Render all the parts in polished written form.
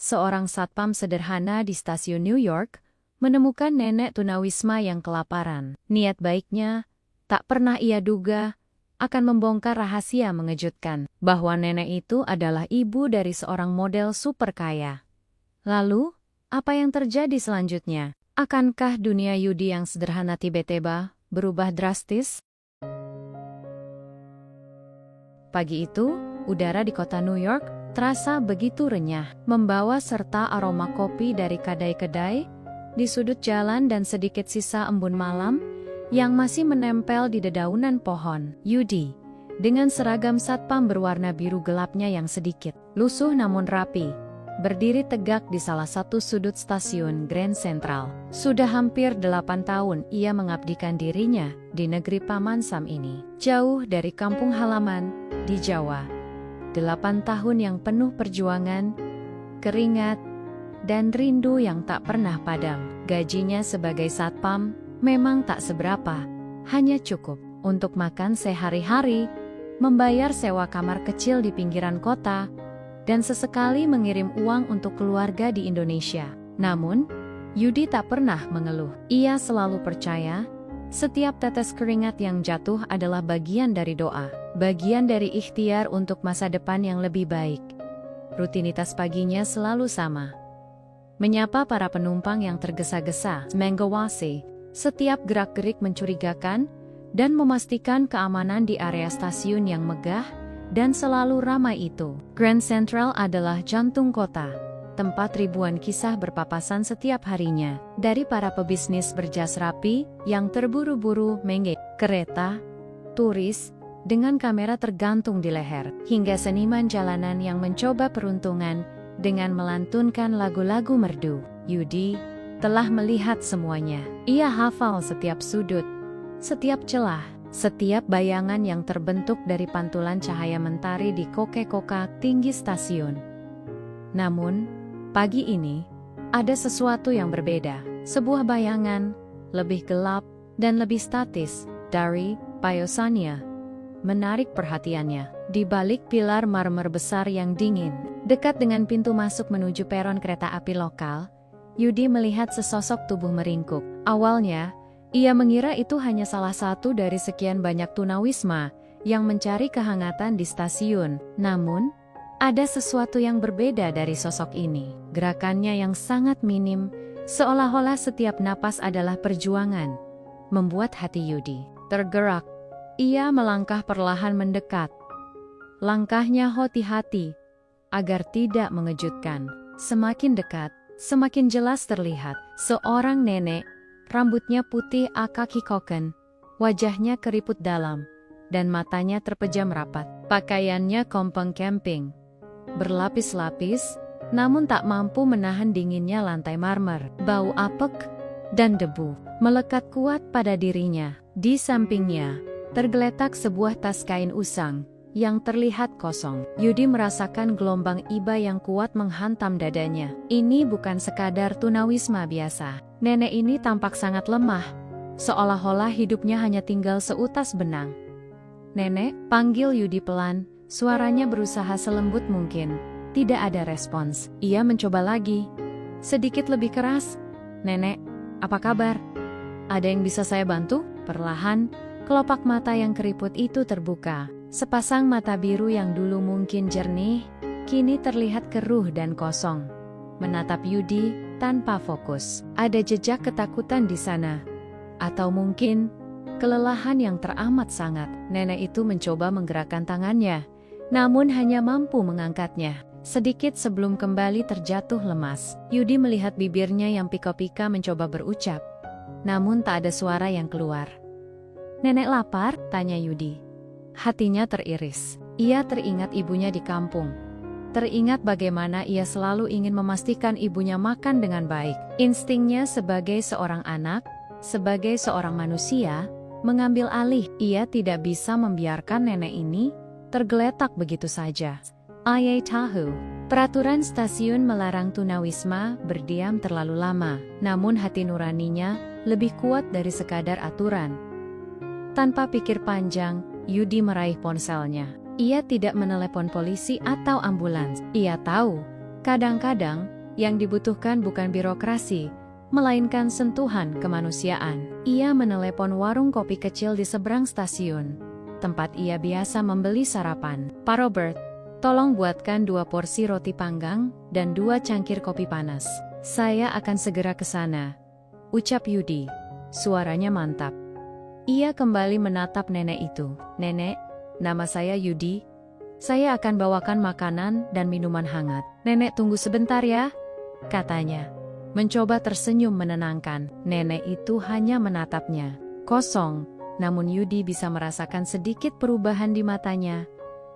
seorang satpam sederhana di stasiun New York, menemukan nenek tunawisma yang kelaparan. Niat baiknya, tak pernah ia duga, akan membongkar rahasia mengejutkan, bahwa nenek itu adalah ibu dari seorang model super kaya. Lalu, apa yang terjadi selanjutnya? Akankah dunia Yudi yang sederhana tiba-tiba berubah drastis? Pagi itu, udara di kota New York terasa begitu renyah, membawa serta aroma kopi dari kedai-kedai di sudut jalan dan sedikit sisa embun malam yang masih menempel di dedaunan pohon. Yudi, dengan seragam satpam berwarna biru gelapnya yang sedikit lusuh namun rapi, berdiri tegak di salah satu sudut stasiun Grand Central. Sudah hampir 8 tahun ia mengabdikan dirinya di negeri Paman Sam ini, jauh dari kampung halaman di Jawa. 8 tahun yang penuh perjuangan, keringat, dan rindu yang tak pernah padam. Gajinya sebagai satpam memang tak seberapa, hanya cukup untuk makan sehari-hari, membayar sewa kamar kecil di pinggiran kota, dan sesekali mengirim uang untuk keluarga di Indonesia. Namun, Yudi tak pernah mengeluh. Ia selalu percaya, setiap tetes keringat yang jatuh adalah bagian dari doa, bagian dari ikhtiar untuk masa depan yang lebih baik. Rutinitas paginya selalu sama. Menyapa para penumpang yang tergesa-gesa, mengawasi setiap gerak-gerik mencurigakan, dan memastikan keamanan di area stasiun yang megah dan selalu ramai itu. Grand Central adalah jantung kota, tempat ribuan kisah berpapasan setiap harinya. Dari para pebisnis berjas rapi yang terburu-buru menggait kereta, turis dengan kamera tergantung di leher, hingga seniman jalanan yang mencoba peruntungan dengan melantunkan lagu-lagu merdu. Yudi telah melihat semuanya. Ia hafal setiap sudut, setiap celah, setiap bayangan yang terbentuk dari pantulan cahaya mentari di koke-koka tinggi stasiun. Namun, pagi ini, ada sesuatu yang berbeda. Sebuah bayangan, lebih gelap, dan lebih statis, dari Payosannya, menarik perhatiannya. Di balik pilar marmer besar yang dingin, dekat dengan pintu masuk menuju peron kereta api lokal, Yudi melihat sesosok tubuh meringkuk. Awalnya, ia mengira itu hanya salah satu dari sekian banyak tunawisma yang mencari kehangatan di stasiun. Namun, ada sesuatu yang berbeda dari sosok ini. Gerakannya yang sangat minim, seolah-olah setiap napas adalah perjuangan, membuat hati Yudi tergerak. Ia melangkah perlahan mendekat. Langkahnya hati-hati, agar tidak mengejutkan. Semakin dekat, semakin jelas terlihat seorang nenek. Rambutnya putih akaki-koken, wajahnya keriput dalam, dan matanya terpejam rapat. Pakaiannya kompeng camping, berlapis-lapis, namun tak mampu menahan dinginnya lantai marmer. Bau apek dan debu melekat kuat pada dirinya. Di sampingnya, tergeletak sebuah tas kain usang yang terlihat kosong. Yudi merasakan gelombang iba yang kuat menghantam dadanya. Ini bukan sekadar tunawisma biasa. Nenek ini tampak sangat lemah, seolah-olah hidupnya hanya tinggal seutas benang. "Nenek," panggil Yudi pelan, suaranya berusaha selembut mungkin. Tidak ada respons. Ia mencoba lagi, sedikit lebih keras. "Nenek, apa kabar? Ada yang bisa saya bantu?" Perlahan, kelopak mata yang keriput itu terbuka. Sepasang mata biru yang dulu mungkin jernih, kini terlihat keruh dan kosong, menatap Yudi tanpa fokus. Ada jejak ketakutan di sana, atau mungkin kelelahan yang teramat sangat. Nenek itu mencoba menggerakkan tangannya, namun hanya mampu mengangkatnya. Sedikit sebelum kembali terjatuh lemas. Yudi melihat bibirnya yang pika-pika mencoba berucap, namun tak ada suara yang keluar. "Nenek lapar?" tanya Yudi. Hatinya teriris. Ia teringat ibunya di kampung. Teringat bagaimana ia selalu ingin memastikan ibunya makan dengan baik. Instingnya sebagai seorang anak, sebagai seorang manusia, mengambil alih. Ia tidak bisa membiarkan nenek ini tergeletak begitu saja. Ayah tahu, peraturan stasiun melarang tunawisma berdiam terlalu lama. Namun hati nuraninya lebih kuat dari sekadar aturan. Tanpa pikir panjang, Yudi meraih ponselnya. Ia tidak menelepon polisi atau ambulans. Ia tahu, Kadang-kadang, yang dibutuhkan bukan birokrasi, melainkan sentuhan kemanusiaan. Ia menelepon warung kopi kecil di seberang stasiun, tempat ia biasa membeli sarapan. "Pak Robert, tolong buatkan 2 porsi roti panggang dan 2 cangkir kopi panas. Saya akan segera ke sana," ucap Yudi. Suaranya mantap. Ia kembali menatap nenek itu. "Nenek, nama saya Yudi. Saya akan bawakan makanan dan minuman hangat." "Nenek tunggu sebentar ya," katanya. Mencoba tersenyum menenangkan. Nenek itu hanya menatapnya. Kosong, namun Yudi bisa merasakan sedikit perubahan di matanya.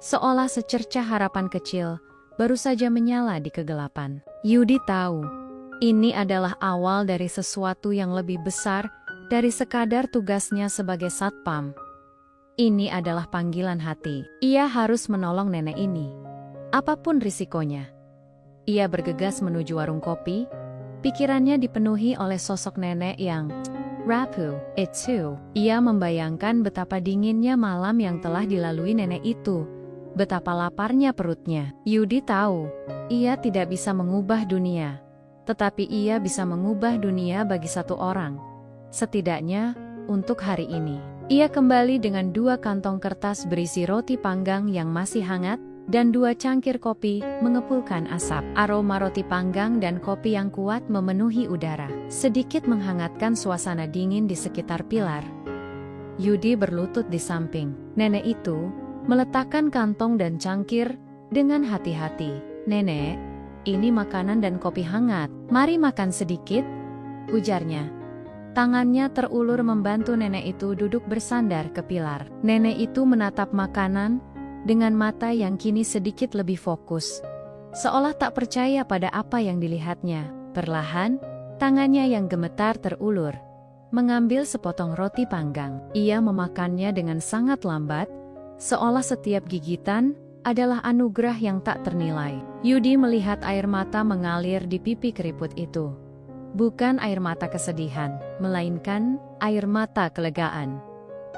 Seolah secercah harapan kecil baru saja menyala di kegelapan. Yudi tahu, ini adalah awal dari sesuatu yang lebih besar dari sekadar tugasnya sebagai satpam. Ini adalah panggilan hati. Ia harus menolong nenek ini, apapun risikonya. Ia bergegas menuju warung kopi. Pikirannya dipenuhi oleh sosok nenek yang rapuh itu. Ia membayangkan betapa dinginnya malam yang telah dilalui nenek itu. Betapa laparnya perutnya. Yudi tahu, ia tidak bisa mengubah dunia. Tetapi ia bisa mengubah dunia bagi satu orang. Setidaknya, untuk hari ini. Ia kembali dengan 2 kantong kertas berisi roti panggang yang masih hangat, dan 2 cangkir kopi mengepulkan asap. Aroma roti panggang dan kopi yang kuat memenuhi udara, sedikit menghangatkan suasana dingin di sekitar pilar. Yudi berlutut di samping nenek itu, meletakkan kantong dan cangkir dengan hati-hati. "Nenek, ini makanan dan kopi hangat. Mari makan sedikit," ujarnya. Tangannya terulur membantu nenek itu duduk bersandar ke pilar. Nenek itu menatap makanan dengan mata yang kini sedikit lebih fokus, seolah tak percaya pada apa yang dilihatnya. Perlahan, tangannya yang gemetar terulur, mengambil sepotong roti panggang. Ia memakannya dengan sangat lambat, seolah setiap gigitan adalah anugerah yang tak ternilai. Yudi melihat air mata mengalir di pipi keriput itu. Bukan air mata kesedihan, melainkan air mata kelegaan.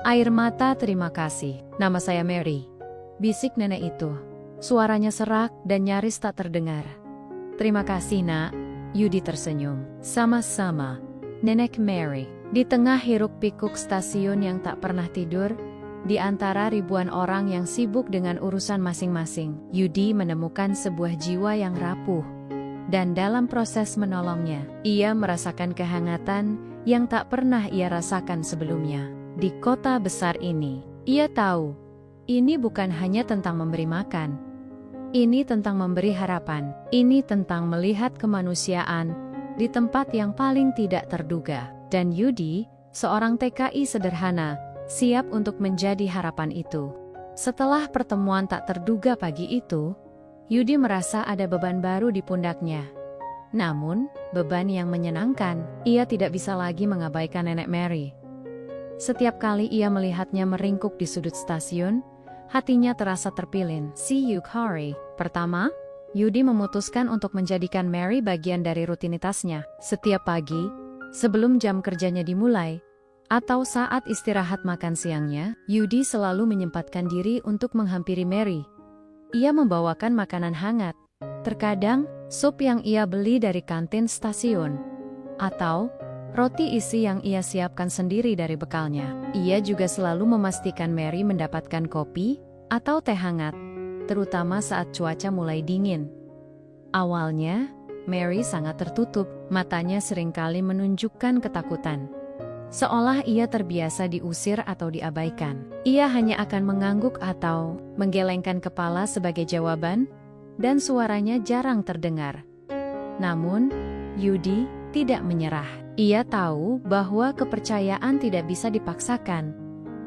Air mata terima kasih. "Nama saya Mary," bisik nenek itu. Suaranya serak dan nyaris tak terdengar. "Terima kasih, Nak," Yudi tersenyum. "Sama-sama, Nenek Mary." Di tengah hiruk-pikuk stasiun yang tak pernah tidur, di antara ribuan orang yang sibuk dengan urusan masing-masing, Yudi menemukan sebuah jiwa yang rapuh. Dan dalam proses menolongnya, ia merasakan kehangatan yang tak pernah ia rasakan sebelumnya. Di kota besar ini, ia tahu, ini bukan hanya tentang memberi makan. Ini tentang memberi harapan. Ini tentang melihat kemanusiaan di tempat yang paling tidak terduga. Dan Yudi, seorang TKI sederhana, siap untuk menjadi harapan itu. Setelah pertemuan tak terduga pagi itu, Yudi merasa ada beban baru di pundaknya. Namun, beban yang menyenangkan. Ia tidak bisa lagi mengabaikan Nenek Mary. Setiap kali ia melihatnya meringkuk di sudut stasiun, hatinya terasa terpilin. "See you, Kari." Pertama, Yudi memutuskan untuk menjadikan Mary bagian dari rutinitasnya. Setiap pagi, sebelum jam kerjanya dimulai, atau saat istirahat makan siangnya, Yudi selalu menyempatkan diri untuk menghampiri Mary. Ia membawakan makanan hangat, terkadang sup yang ia beli dari kantin stasiun, atau roti isi yang ia siapkan sendiri dari bekalnya. Ia juga selalu memastikan Mary mendapatkan kopi atau teh hangat, terutama saat cuaca mulai dingin. Awalnya, Mary sangat tertutup, matanya seringkali menunjukkan ketakutan. Seolah ia terbiasa diusir atau diabaikan. Ia hanya akan mengangguk atau menggelengkan kepala sebagai jawaban, dan suaranya jarang terdengar. Namun, Yudi tidak menyerah. Ia tahu bahwa kepercayaan tidak bisa dipaksakan,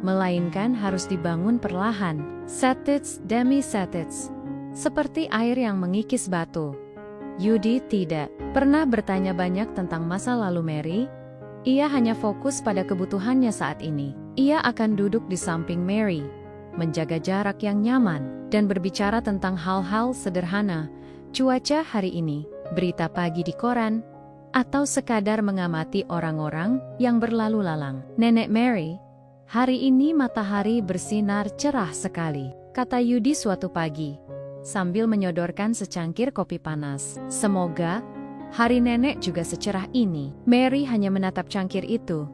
melainkan harus dibangun perlahan, satits demi satits, seperti air yang mengikis batu. Yudi tidak pernah bertanya banyak tentang masa lalu Mary. Ia hanya fokus pada kebutuhannya saat ini. Ia akan duduk di samping Mary, menjaga jarak yang nyaman, dan berbicara tentang hal-hal sederhana, cuaca hari ini, berita pagi di koran, atau sekadar mengamati orang-orang yang berlalu lalang. "Nenek Mary, hari ini matahari bersinar cerah sekali," kata Yudi suatu pagi, sambil menyodorkan secangkir kopi panas. Semoga hari nenek juga secerah ini. Mary hanya menatap cangkir itu,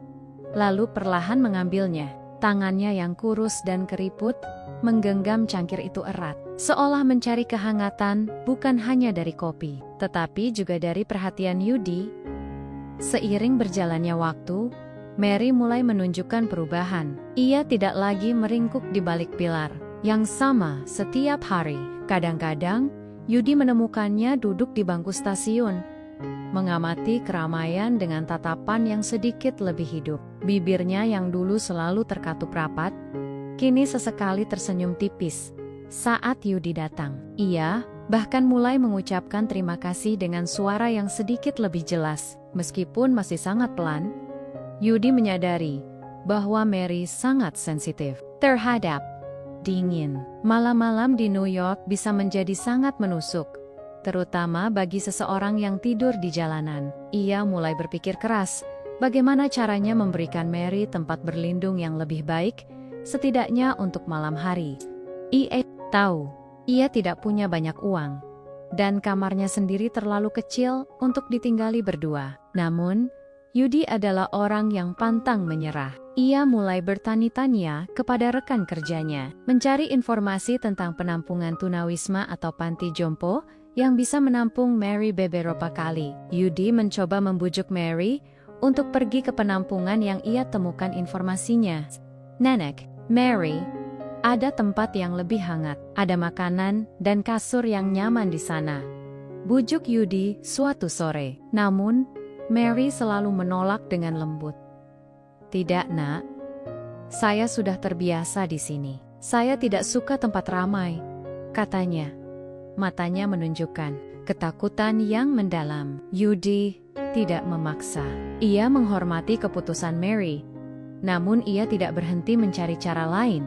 lalu perlahan mengambilnya. Tangannya yang kurus dan keriput menggenggam cangkir itu erat, seolah mencari kehangatan bukan hanya dari kopi, tetapi juga dari perhatian Yudi. Seiring berjalannya waktu, Mary mulai menunjukkan perubahan. Ia tidak lagi meringkuk di balik pilar yang sama setiap hari. Kadang-kadang, Yudi menemukannya duduk di bangku stasiun, mengamati keramaian dengan tatapan yang sedikit lebih hidup. Bibirnya yang dulu selalu terkatup rapat, kini sesekali tersenyum tipis saat Yudi datang. Ia bahkan mulai mengucapkan terima kasih dengan suara yang sedikit lebih jelas. Meskipun masih sangat pelan, Yudi menyadari bahwa Mary sangat sensitif terhadap dingin. Malam-malam di New York bisa menjadi sangat menusuk, terutama bagi seseorang yang tidur di jalanan. Ia mulai berpikir keras, bagaimana caranya memberikan Mary tempat berlindung yang lebih baik, setidaknya untuk malam hari. Ia tahu, ia tidak punya banyak uang, dan kamarnya sendiri terlalu kecil untuk ditinggali berdua. Namun, Yudi adalah orang yang pantang menyerah. Ia mulai bertani-tania kepada rekan kerjanya, mencari informasi tentang penampungan tunawisma atau panti jompo yang bisa menampung Mary beberapa kali. Yudi mencoba membujuk Mary untuk pergi ke penampungan yang ia temukan informasinya. "Nenek, Mary, ada tempat yang lebih hangat, ada makanan dan kasur yang nyaman di sana," bujuk Yudi suatu sore. Namun, Mary selalu menolak dengan lembut. "Tidak, Nak. Saya sudah terbiasa di sini. Saya tidak suka tempat ramai," katanya. Matanya menunjukkan ketakutan yang mendalam. Yudi tidak memaksa. Ia menghormati keputusan Mary, namun ia tidak berhenti mencari cara lain.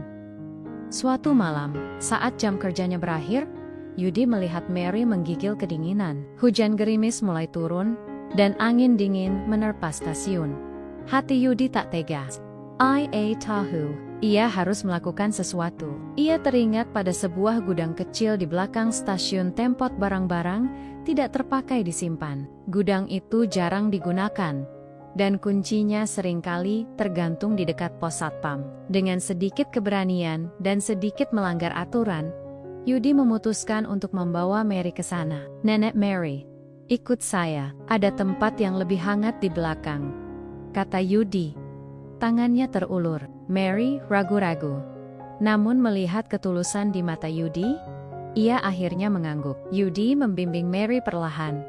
Suatu malam, saat jam kerjanya berakhir, Yudi melihat Mary menggigil kedinginan. Hujan gerimis mulai turun, dan angin dingin menerpa stasiun. Hati Yudi tak tega. Ia tahu, ia harus melakukan sesuatu. Ia teringat pada sebuah gudang kecil di belakang stasiun tempat barang-barang tidak terpakai disimpan. Gudang itu jarang digunakan, dan kuncinya seringkali tergantung di dekat pos satpam. Dengan sedikit keberanian dan sedikit melanggar aturan, Yudi memutuskan untuk membawa Mary ke sana. "Nenek Mary, ikut saya, ada tempat yang lebih hangat di belakang," kata Yudi. Tangannya terulur. Mary ragu-ragu. Namun melihat ketulusan di mata Yudi, ia akhirnya mengangguk. Yudi membimbing Mary perlahan,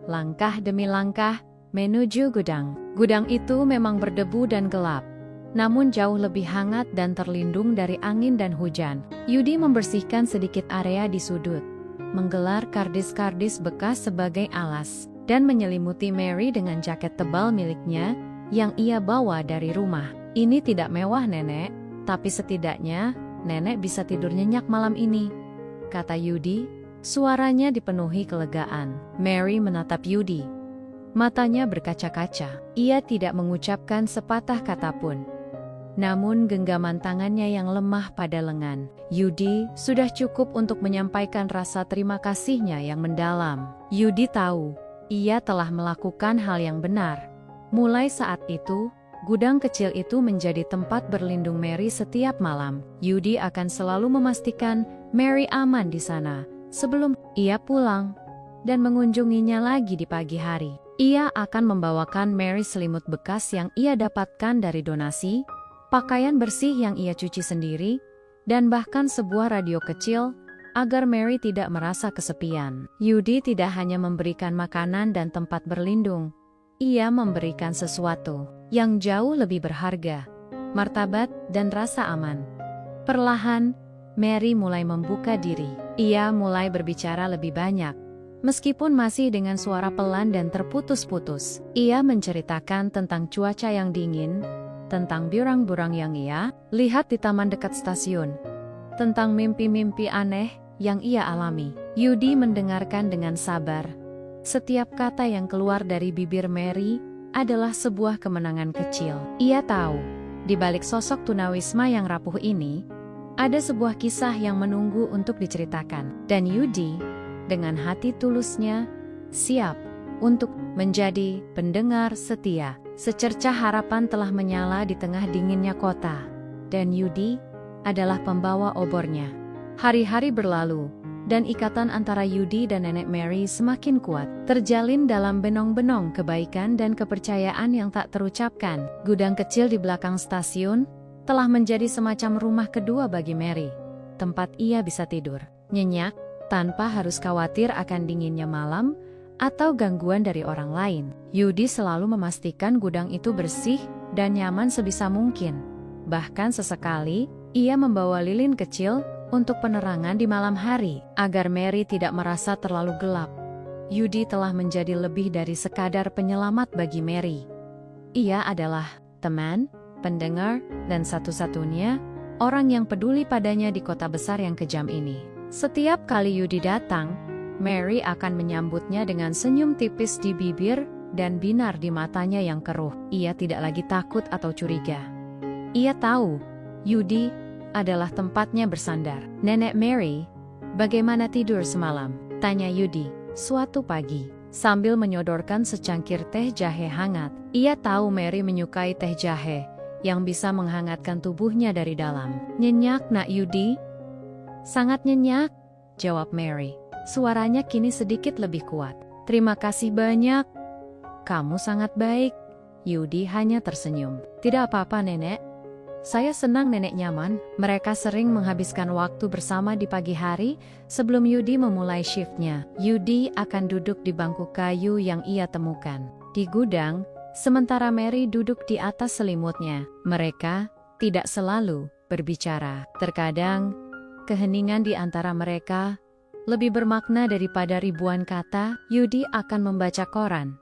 langkah demi langkah, menuju gudang. Gudang itu memang berdebu dan gelap, namun jauh lebih hangat dan terlindung dari angin dan hujan. Yudi membersihkan sedikit area di sudut, menggelar kardis-kardis bekas sebagai alas, dan menyelimuti Mary dengan jaket tebal miliknya yang ia bawa dari rumah. "Ini tidak mewah, Nenek, tapi setidaknya Nenek bisa tidur nyenyak malam ini," kata Yudi. Suaranya dipenuhi kelegaan. Mary menatap Yudi. Matanya berkaca-kaca. Ia tidak mengucapkan sepatah kata pun. Namun genggaman tangannya yang lemah pada lengan Yudi sudah cukup untuk menyampaikan rasa terima kasihnya yang mendalam. Yudi tahu, ia telah melakukan hal yang benar. Mulai saat itu, gudang kecil itu menjadi tempat berlindung Mary setiap malam. Yudi akan selalu memastikan Mary aman di sana sebelum ia pulang dan mengunjunginya lagi di pagi hari. Ia akan membawakan Mary selimut bekas yang ia dapatkan dari donasi, pakaian bersih yang ia cuci sendiri, dan bahkan sebuah radio kecil agar Mary tidak merasa kesepian. Yudi tidak hanya memberikan makanan dan tempat berlindung, ia memberikan sesuatu yang jauh lebih berharga, martabat dan rasa aman. Perlahan, Mary mulai membuka diri. Ia mulai berbicara lebih banyak, meskipun masih dengan suara pelan dan terputus-putus. Ia menceritakan tentang cuaca yang dingin, tentang burang-burang yang ia lihat di taman dekat stasiun, tentang mimpi-mimpi aneh yang ia alami. Yudi mendengarkan dengan sabar. Setiap kata yang keluar dari bibir Mary adalah sebuah kemenangan kecil. Ia tahu, di balik sosok tunawisma yang rapuh ini, Ada sebuah kisah yang menunggu untuk diceritakan. Dan Yudi, dengan hati tulusnya, siap untuk menjadi pendengar setia. Secercah harapan telah menyala di tengah dinginnya kota. Dan Yudi adalah pembawa obornya. Hari-hari berlalu, dan ikatan antara Yudi dan Nenek Mary semakin kuat. Terjalin dalam benong-benong kebaikan dan kepercayaan yang tak terucapkan. Gudang kecil di belakang stasiun telah menjadi semacam rumah kedua bagi Mary. Tempat ia bisa tidur nyenyak, tanpa harus khawatir akan dinginnya malam atau gangguan dari orang lain. Yudi selalu memastikan gudang itu bersih dan nyaman sebisa mungkin. Bahkan sesekali, ia membawa lilin kecil untuk penerangan di malam hari, agar Mary tidak merasa terlalu gelap. Yudi telah menjadi lebih dari sekadar penyelamat bagi Mary. Ia adalah teman, pendengar, dan satu-satunya orang yang peduli padanya di kota besar yang kejam ini. Setiap kali Yudi datang, Mary akan menyambutnya dengan senyum tipis di bibir dan binar di matanya yang keruh. Ia tidak lagi takut atau curiga. Ia tahu, Yudi adalah tempatnya bersandar. "Nenek Mary, bagaimana tidur semalam?" tanya Yudi suatu pagi, sambil menyodorkan secangkir teh jahe hangat. Ia tahu Mary menyukai teh jahe, yang bisa menghangatkan tubuhnya dari dalam. "Nyenyak, Nak Yudi?" "Sangat nyenyak," jawab Mary. Suaranya kini sedikit lebih kuat. "Terima kasih banyak. Kamu sangat baik." Yudi hanya tersenyum. "Tidak apa-apa, Nenek. Saya senang Nenek nyaman." Mereka sering menghabiskan waktu bersama di pagi hari sebelum Yudi memulai shiftnya. Yudi akan duduk di bangku kayu yang ia temukan di gudang, sementara Mary duduk di atas selimutnya. Mereka tidak selalu berbicara. Terkadang, keheningan di antara mereka lebih bermakna daripada ribuan kata. Yudi akan membaca koran,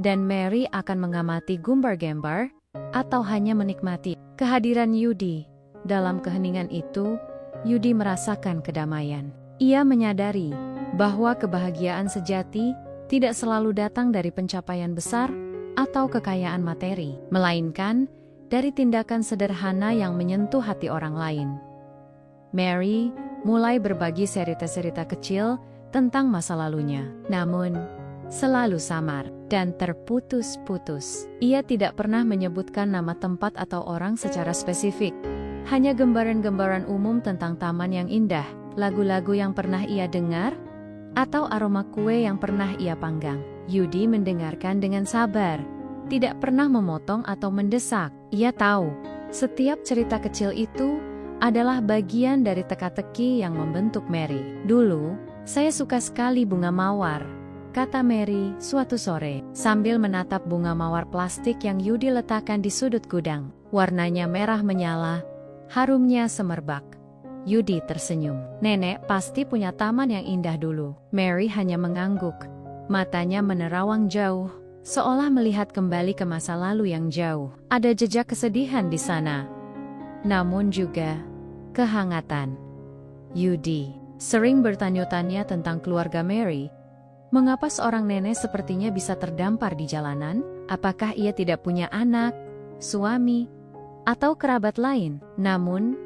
dan Mary akan mengamati gambar-gambar atau hanya menikmati kehadiran Yudi. Dalam keheningan itu, Yudi merasakan kedamaian. Ia menyadari bahwa kebahagiaan sejati tidak selalu datang dari pencapaian besar atau kekayaan materi, melainkan dari tindakan sederhana yang menyentuh hati orang lain. Mary mulai berbagi cerita-cerita kecil tentang masa lalunya, namun selalu samar dan terputus-putus. Ia tidak pernah menyebutkan nama tempat atau orang secara spesifik, hanya gambaran-gambaran umum tentang taman yang indah, lagu-lagu yang pernah ia dengar, atau aroma kue yang pernah ia panggang. Yudi mendengarkan dengan sabar, tidak pernah memotong atau mendesak. Ia tahu, setiap cerita kecil itu adalah bagian dari teka-teki yang membentuk Mary. "Dulu, saya suka sekali bunga mawar," kata Mary suatu sore, sambil menatap bunga mawar plastik yang Yudi letakkan di sudut gudang. Warnanya merah menyala, harumnya semerbak. Yudi tersenyum. "Nenek pasti punya taman yang indah dulu." Mary hanya mengangguk. Matanya menerawang jauh, seolah melihat kembali ke masa lalu yang jauh. Ada jejak kesedihan di sana, namun juga kehangatan. Yudi sering bertanya-tanya tentang keluarga Mary. Mengapa seorang nenek sepertinya bisa terdampar di jalanan? Apakah ia tidak punya anak, suami, atau kerabat lain? Namun,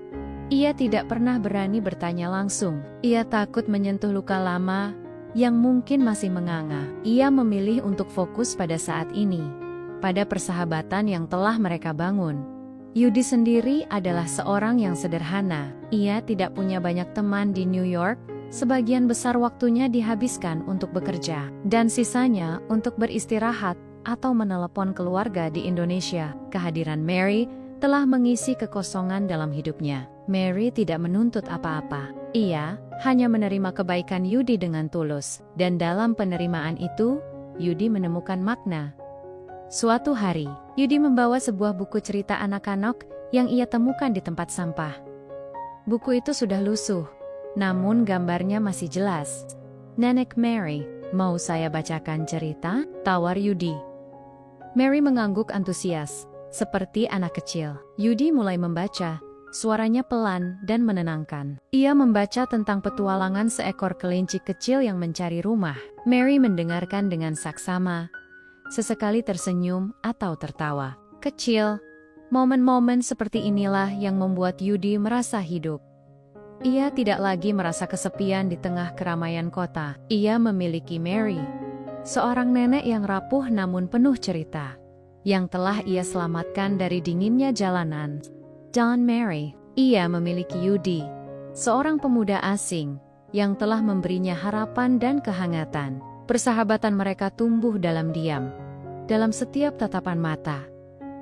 ia tidak pernah berani bertanya langsung. Ia takut menyentuh luka lama yang mungkin masih menganga. Ia memilih untuk fokus pada saat ini, pada persahabatan yang telah mereka bangun. Yudi sendiri adalah seorang yang sederhana. Ia tidak punya banyak teman di New York. Sebagian besar waktunya dihabiskan untuk bekerja, dan sisanya untuk beristirahat atau menelepon keluarga di Indonesia. Kehadiran Mary telah mengisi kekosongan dalam hidupnya. Mary tidak menuntut apa-apa. Ia hanya menerima kebaikan Yudi dengan tulus, dan dalam penerimaan itu, Yudi menemukan makna. Suatu hari, Yudi membawa sebuah buku cerita anak-anak yang ia temukan di tempat sampah. Buku itu sudah lusuh, namun gambarnya masih jelas. "Nenek Mary, mau saya bacakan cerita?" tawar Yudi. Mary mengangguk antusias, seperti anak kecil. Yudi mulai membaca, suaranya pelan dan menenangkan. Ia membaca tentang petualangan seekor kelinci kecil yang mencari rumah. Mary mendengarkan dengan saksama, sesekali tersenyum atau tertawa. Kecil, momen-momen seperti inilah yang membuat Yudi merasa hidup. Ia tidak lagi merasa kesepian di tengah keramaian kota. Ia memiliki Mary, seorang nenek yang rapuh namun penuh cerita, yang telah ia selamatkan dari dinginnya jalanan. Dan Mary, ia memiliki Yudi, seorang pemuda asing, yang telah memberinya harapan dan kehangatan. Persahabatan mereka tumbuh dalam diam, dalam setiap tatapan mata,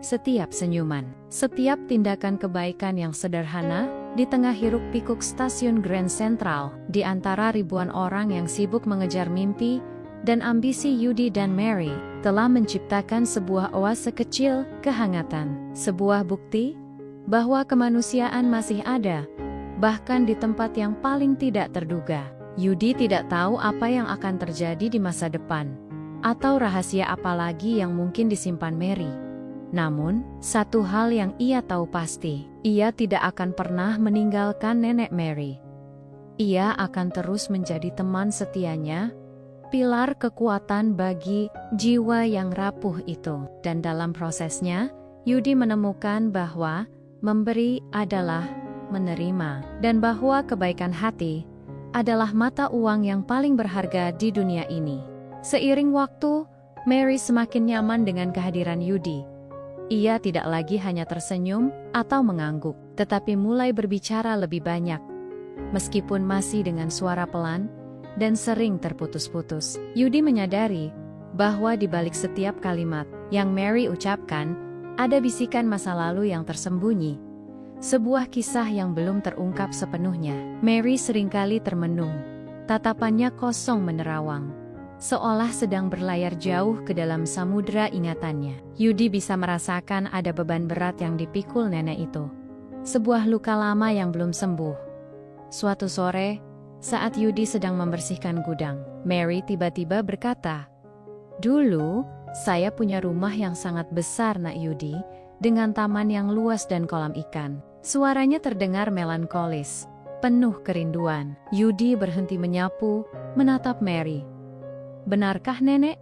setiap senyuman, setiap tindakan kebaikan yang sederhana, di tengah hiruk-pikuk stasiun Grand Central, di antara ribuan orang yang sibuk mengejar mimpi dan ambisi. Yudi dan Mary telah menciptakan sebuah oase kecil kehangatan, sebuah bukti bahwa kemanusiaan masih ada, bahkan di tempat yang paling tidak terduga. Yudi tidak tahu apa yang akan terjadi di masa depan, atau rahasia apa lagi yang mungkin disimpan Mary. Namun, satu hal yang ia tahu pasti, ia tidak akan pernah meninggalkan nenek Mary. Ia akan terus menjadi teman setianya, pilar kekuatan bagi jiwa yang rapuh itu. Dan dalam prosesnya, Yudi menemukan bahwa memberi adalah menerima, dan bahwa kebaikan hati adalah mata uang yang paling berharga di dunia ini. Seiring waktu, Mary semakin nyaman dengan kehadiran Yudi. Ia tidak lagi hanya tersenyum atau mengangguk, tetapi mulai berbicara lebih banyak. Meskipun masih dengan suara pelan dan sering terputus-putus, Yudi menyadari bahwa di balik setiap kalimat yang Mary ucapkan, ada bisikan masa lalu yang tersembunyi. Sebuah kisah yang belum terungkap sepenuhnya. Mary seringkali termenung, tatapannya kosong menerawang, seolah sedang berlayar jauh ke dalam samudera ingatannya. Yudi bisa merasakan ada beban berat yang dipikul nenek itu. Sebuah luka lama yang belum sembuh. Suatu sore, saat Yudi sedang membersihkan gudang, Mary tiba-tiba berkata, "Dulu, saya punya rumah yang sangat besar, Nak Yudi, dengan taman yang luas dan kolam ikan." Suaranya terdengar melankolis, penuh kerinduan. Yudi berhenti menyapu, menatap Mary. "Benarkah, Nenek?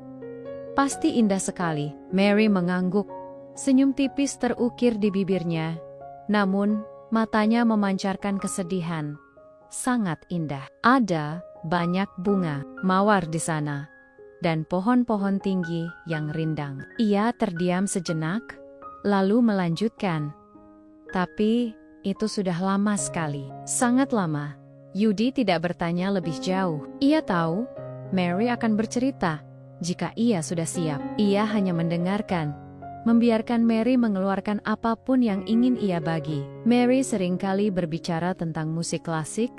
Pasti indah sekali." Mary mengangguk. Senyum tipis terukir di bibirnya. Namun, matanya memancarkan kesedihan. Sangat indah. Ada banyak bunga mawar di sana, dan pohon-pohon tinggi yang rindang. Ia terdiam sejenak, lalu melanjutkan. "Tapi, itu sudah lama sekali. Sangat lama." Yudi tidak bertanya lebih jauh. Ia tahu Mary akan bercerita jika ia sudah siap. Ia hanya mendengarkan, membiarkan Mary mengeluarkan apapun yang ingin ia bagi. Mary seringkali berbicara tentang musik klasik,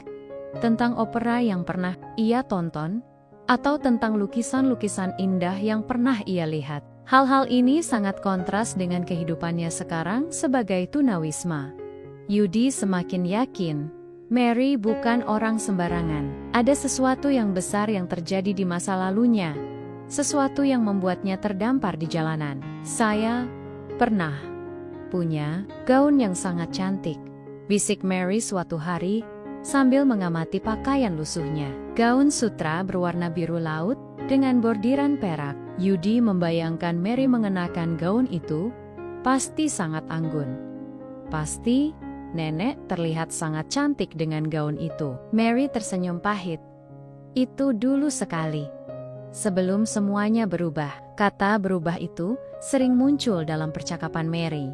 tentang opera yang pernah ia tonton, atau tentang lukisan-lukisan indah yang pernah ia lihat. Hal-hal ini sangat kontras dengan kehidupannya sekarang sebagai tunawisma. Yudi semakin yakin Mary bukan orang sembarangan. Ada sesuatu yang besar yang terjadi di masa lalunya. Sesuatu yang membuatnya terdampar di jalanan. "Saya pernah punya gaun yang sangat cantik," bisik Mary suatu hari sambil mengamati pakaian lusuhnya. Gaun sutra berwarna biru laut dengan bordiran perak. Yudi membayangkan Mary mengenakan gaun itu, pasti sangat anggun. Pasti nenek terlihat sangat cantik dengan gaun itu. Mary tersenyum pahit. Itu dulu sekali. Sebelum semuanya berubah. Kata berubah itu sering muncul dalam percakapan Mary.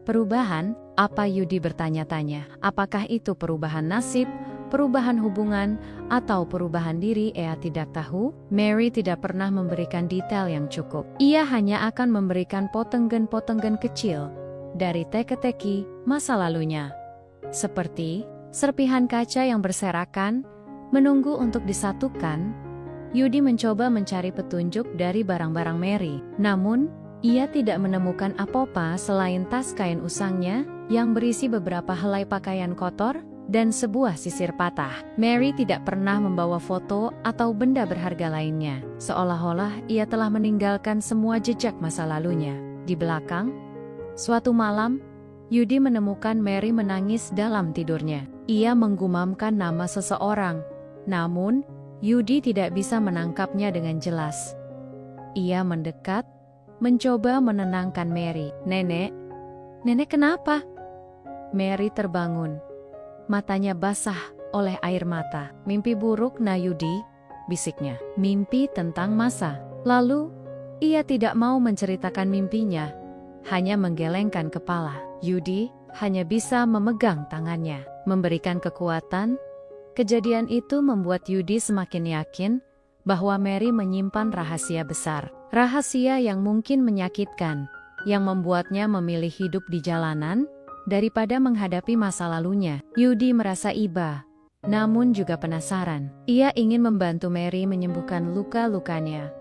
Perubahan? Apa? Yudi bertanya-tanya. Apakah itu perubahan nasib, perubahan hubungan, atau perubahan diri? Ia tidak tahu. Mary tidak pernah memberikan detail yang cukup. Ia hanya akan memberikan potenggen-potenggen kecil dari teka-teki masa lalunya. Seperti serpihan kaca yang berserakan, menunggu untuk disatukan. Yudi mencoba mencari petunjuk dari barang-barang Mary. Namun, ia tidak menemukan apa-apa selain tas kain usangnya yang berisi beberapa helai pakaian kotor dan sebuah sisir patah. Mary tidak pernah membawa foto atau benda berharga lainnya, seolah-olah ia telah meninggalkan semua jejak masa lalunya. Di belakang, suatu malam, Yudi menemukan Mary menangis dalam tidurnya. Ia menggumamkan nama seseorang, namun Yudi tidak bisa menangkapnya dengan jelas. Ia mendekat, mencoba menenangkan Mary. Nenek kenapa?" Mary terbangun. matanya basah oleh air mata. Mimpi buruk, Nak Yudi, bisiknya. Mimpi tentang masa lalu. Ia tidak mau menceritakan mimpinya, hanya menggelengkan kepala. Yudi hanya bisa memegang tangannya, memberikan kekuatan. Kejadian itu membuat Yudi semakin yakin bahwa Mary menyimpan rahasia besar. Rahasia yang mungkin menyakitkan, yang membuatnya memilih hidup di jalanan daripada menghadapi masa lalunya. Yudi merasa iba, namun juga penasaran. Ia ingin membantu Mary menyembuhkan luka-lukanya.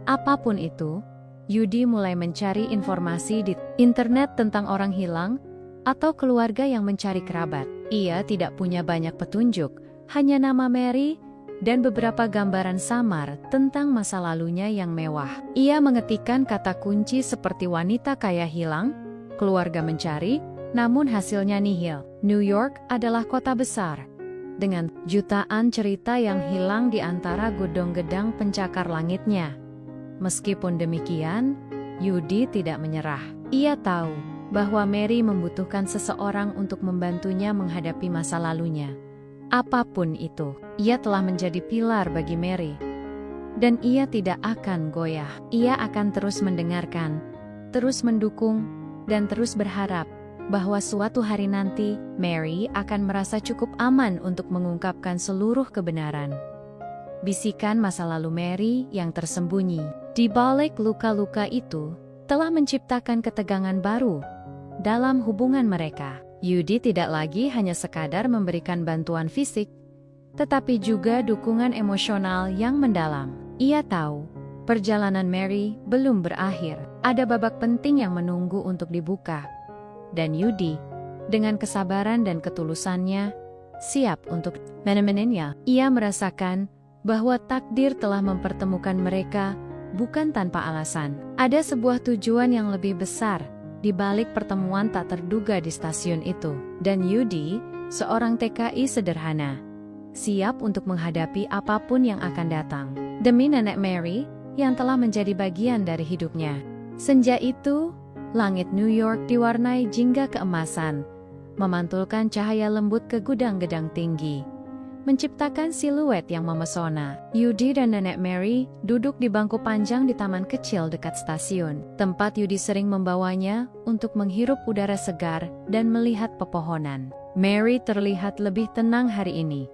Apapun itu, Yudi mulai mencari informasi di internet tentang orang hilang atau keluarga yang mencari kerabat. Ia tidak punya banyak petunjuk, hanya nama Mary dan beberapa gambaran samar tentang masa lalunya yang mewah. Ia mengetikkan kata kunci seperti wanita kaya hilang, keluarga mencari, namun hasilnya nihil. New York adalah kota besar, dengan jutaan cerita yang hilang di antara gedung-gedung pencakar langitnya. Meskipun demikian, Yudi tidak menyerah. Ia tahu bahwa Mary membutuhkan seseorang untuk membantunya menghadapi masa lalunya. Apapun itu, ia telah menjadi pilar bagi Mary. Dan ia tidak akan goyah. Ia akan terus mendengarkan, terus mendukung, dan terus berharap bahwa suatu hari nanti, Mary akan merasa cukup aman untuk mengungkapkan seluruh kebenaran. Bisikan masa lalu Mary yang tersembunyi di balik luka-luka itu telah menciptakan ketegangan baru dalam hubungan mereka. Yudi tidak lagi hanya sekadar memberikan bantuan fisik, tetapi juga dukungan emosional yang mendalam. Ia tahu perjalanan Mary belum berakhir. Ada babak penting yang menunggu untuk dibuka. Dan Yudi, dengan kesabaran dan ketulusannya, siap untuk menemaninya. Ia merasakan bahwa takdir telah mempertemukan mereka bukan tanpa alasan. Ada sebuah tujuan yang lebih besar di balik pertemuan tak terduga di stasiun itu. Dan Yudi, seorang TKI sederhana, siap untuk menghadapi apapun yang akan datang. Demi nenek Mary yang telah menjadi bagian dari hidupnya. Senja itu, langit New York diwarnai jingga keemasan, memantulkan cahaya lembut ke gudang-gedang tinggi, menciptakan siluet yang memesona. Yudi dan nenek Mary duduk di bangku panjang di taman kecil dekat stasiun, tempat Yudi sering membawanya untuk menghirup udara segar dan melihat pepohonan. Mary terlihat lebih tenang hari ini.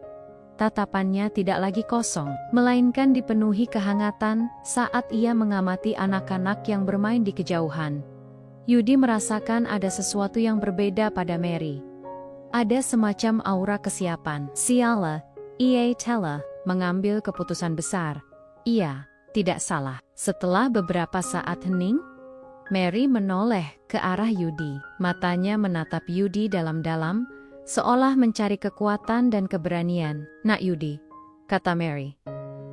Tatapannya tidak lagi kosong, melainkan dipenuhi kehangatan saat ia mengamati anak-anak yang bermain di kejauhan. Yudi merasakan ada sesuatu yang berbeda pada Mary. Ada semacam aura kesiapan. Siala, ia telah mengambil keputusan besar. Ia tidak salah. Setelah beberapa saat hening, Mary menoleh ke arah Yudi. Matanya menatap Yudi dalam-dalam, seolah mencari kekuatan dan keberanian. "Nak Yudi," kata Mary.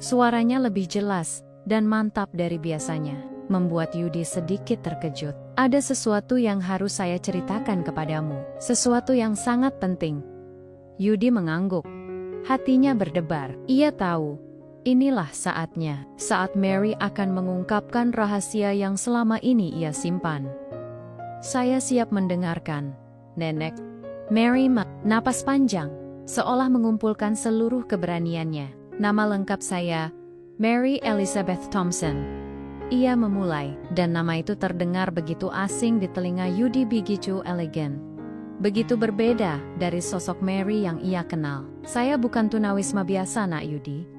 Suaranya lebih jelas dan mantap dari biasanya, membuat Yudi sedikit terkejut. "Ada sesuatu yang harus saya ceritakan kepadamu. Sesuatu yang sangat penting." Yudi mengangguk. Hatinya berdebar. Ia tahu, inilah saatnya. Saat Mary akan mengungkapkan rahasia yang selama ini ia simpan. "Saya siap mendengarkan, Nenek." Mary napas panjang, seolah mengumpulkan seluruh keberaniannya. "Nama lengkap saya, Mary Elizabeth Thompson." Ia memulai, dan nama itu terdengar begitu asing di telinga Yudi, begitu elegan, begitu berbeda dari sosok Mary yang ia kenal. "Saya bukan tunawisma biasa, Nak Yudi.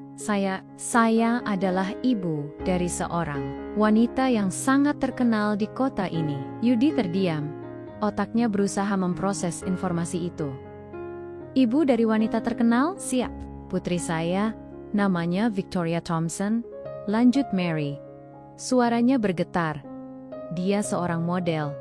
Saya adalah ibu dari seorang wanita yang sangat terkenal di kota ini." Yudi terdiam, otaknya berusaha memproses informasi itu. "Ibu dari wanita terkenal? Siap. Putri saya, namanya Victoria Thompson," lanjut Mary. Suaranya bergetar. "Dia seorang model.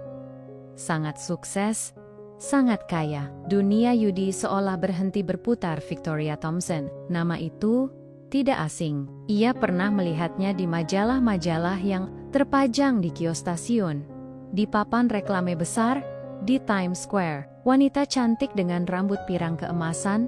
Sangat sukses, sangat kaya." Dunia Yudi seolah berhenti berputar. Victoria Thompson, nama itu tidak asing. Ia pernah melihatnya di majalah-majalah yang terpajang di kios stasiun, di papan reklame besar, di Times Square. Wanita cantik dengan rambut pirang keemasan,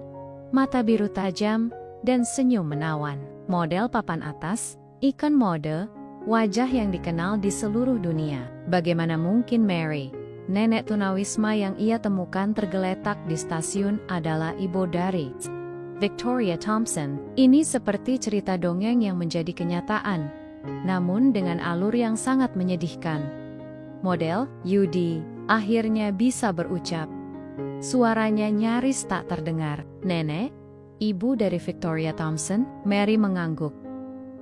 mata biru tajam, dan senyum menawan. Model papan atas, ikon mode, wajah yang dikenal di seluruh dunia. Bagaimana mungkin Mary, Nenek tunawisma yang ia temukan tergeletak di stasiun adalah ibu dari Victoria Thompson. Ini seperti cerita dongeng yang menjadi kenyataan, namun dengan alur yang sangat menyedihkan. Model, Yudi, akhirnya bisa berucap. Suaranya nyaris tak terdengar. Nenek, ibu dari Victoria Thompson, Mary mengangguk.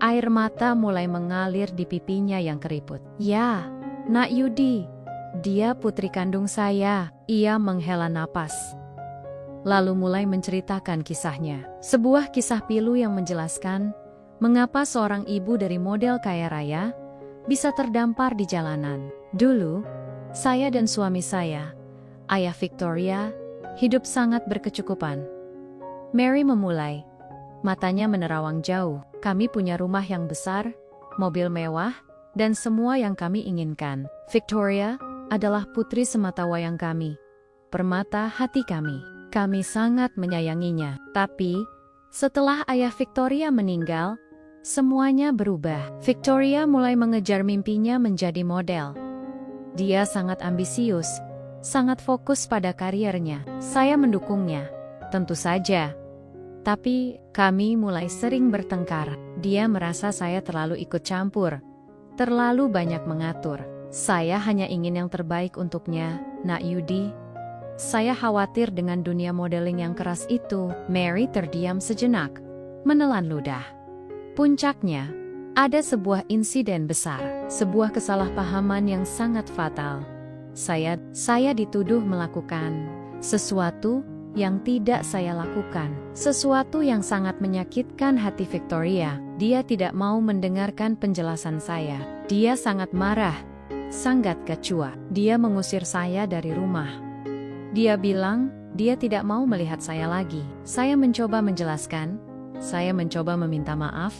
Air mata mulai mengalir di pipinya yang keriput. Ya, Nak Yudi. Dia putri kandung saya. Ia menghela napas, lalu mulai menceritakan kisahnya. Sebuah kisah pilu yang menjelaskan mengapa seorang ibu dari model kaya raya bisa terdampar di jalanan. Dulu, saya dan suami saya, ayah Victoria, hidup sangat berkecukupan. Mary memulai. Matanya menerawang jauh. Kami punya rumah yang besar, mobil mewah, dan semua yang kami inginkan. Victoria adalah putri sematawayang kami, permata hati kami. Kami sangat menyayanginya. Tapi, setelah ayah Victoria meninggal, semuanya berubah. Victoria mulai mengejar mimpinya menjadi model. Dia sangat ambisius, sangat fokus pada kariernya. Saya mendukungnya, tentu saja. Tapi, kami mulai sering bertengkar. Dia merasa saya terlalu ikut campur, terlalu banyak mengatur. Saya hanya ingin yang terbaik untuknya, Nak Yudi. Saya khawatir dengan dunia modeling yang keras itu. Mary terdiam sejenak, menelan ludah. Puncaknya, ada sebuah insiden besar, sebuah kesalahpahaman yang sangat fatal. Saya dituduh melakukan sesuatu yang tidak saya lakukan. Sesuatu yang sangat menyakitkan hati Victoria. Dia tidak mau mendengarkan penjelasan saya. Dia sangat marah, sangat kecewa. Dia mengusir saya dari rumah. Dia bilang, dia tidak mau melihat saya lagi. Saya mencoba menjelaskan, saya mencoba meminta maaf,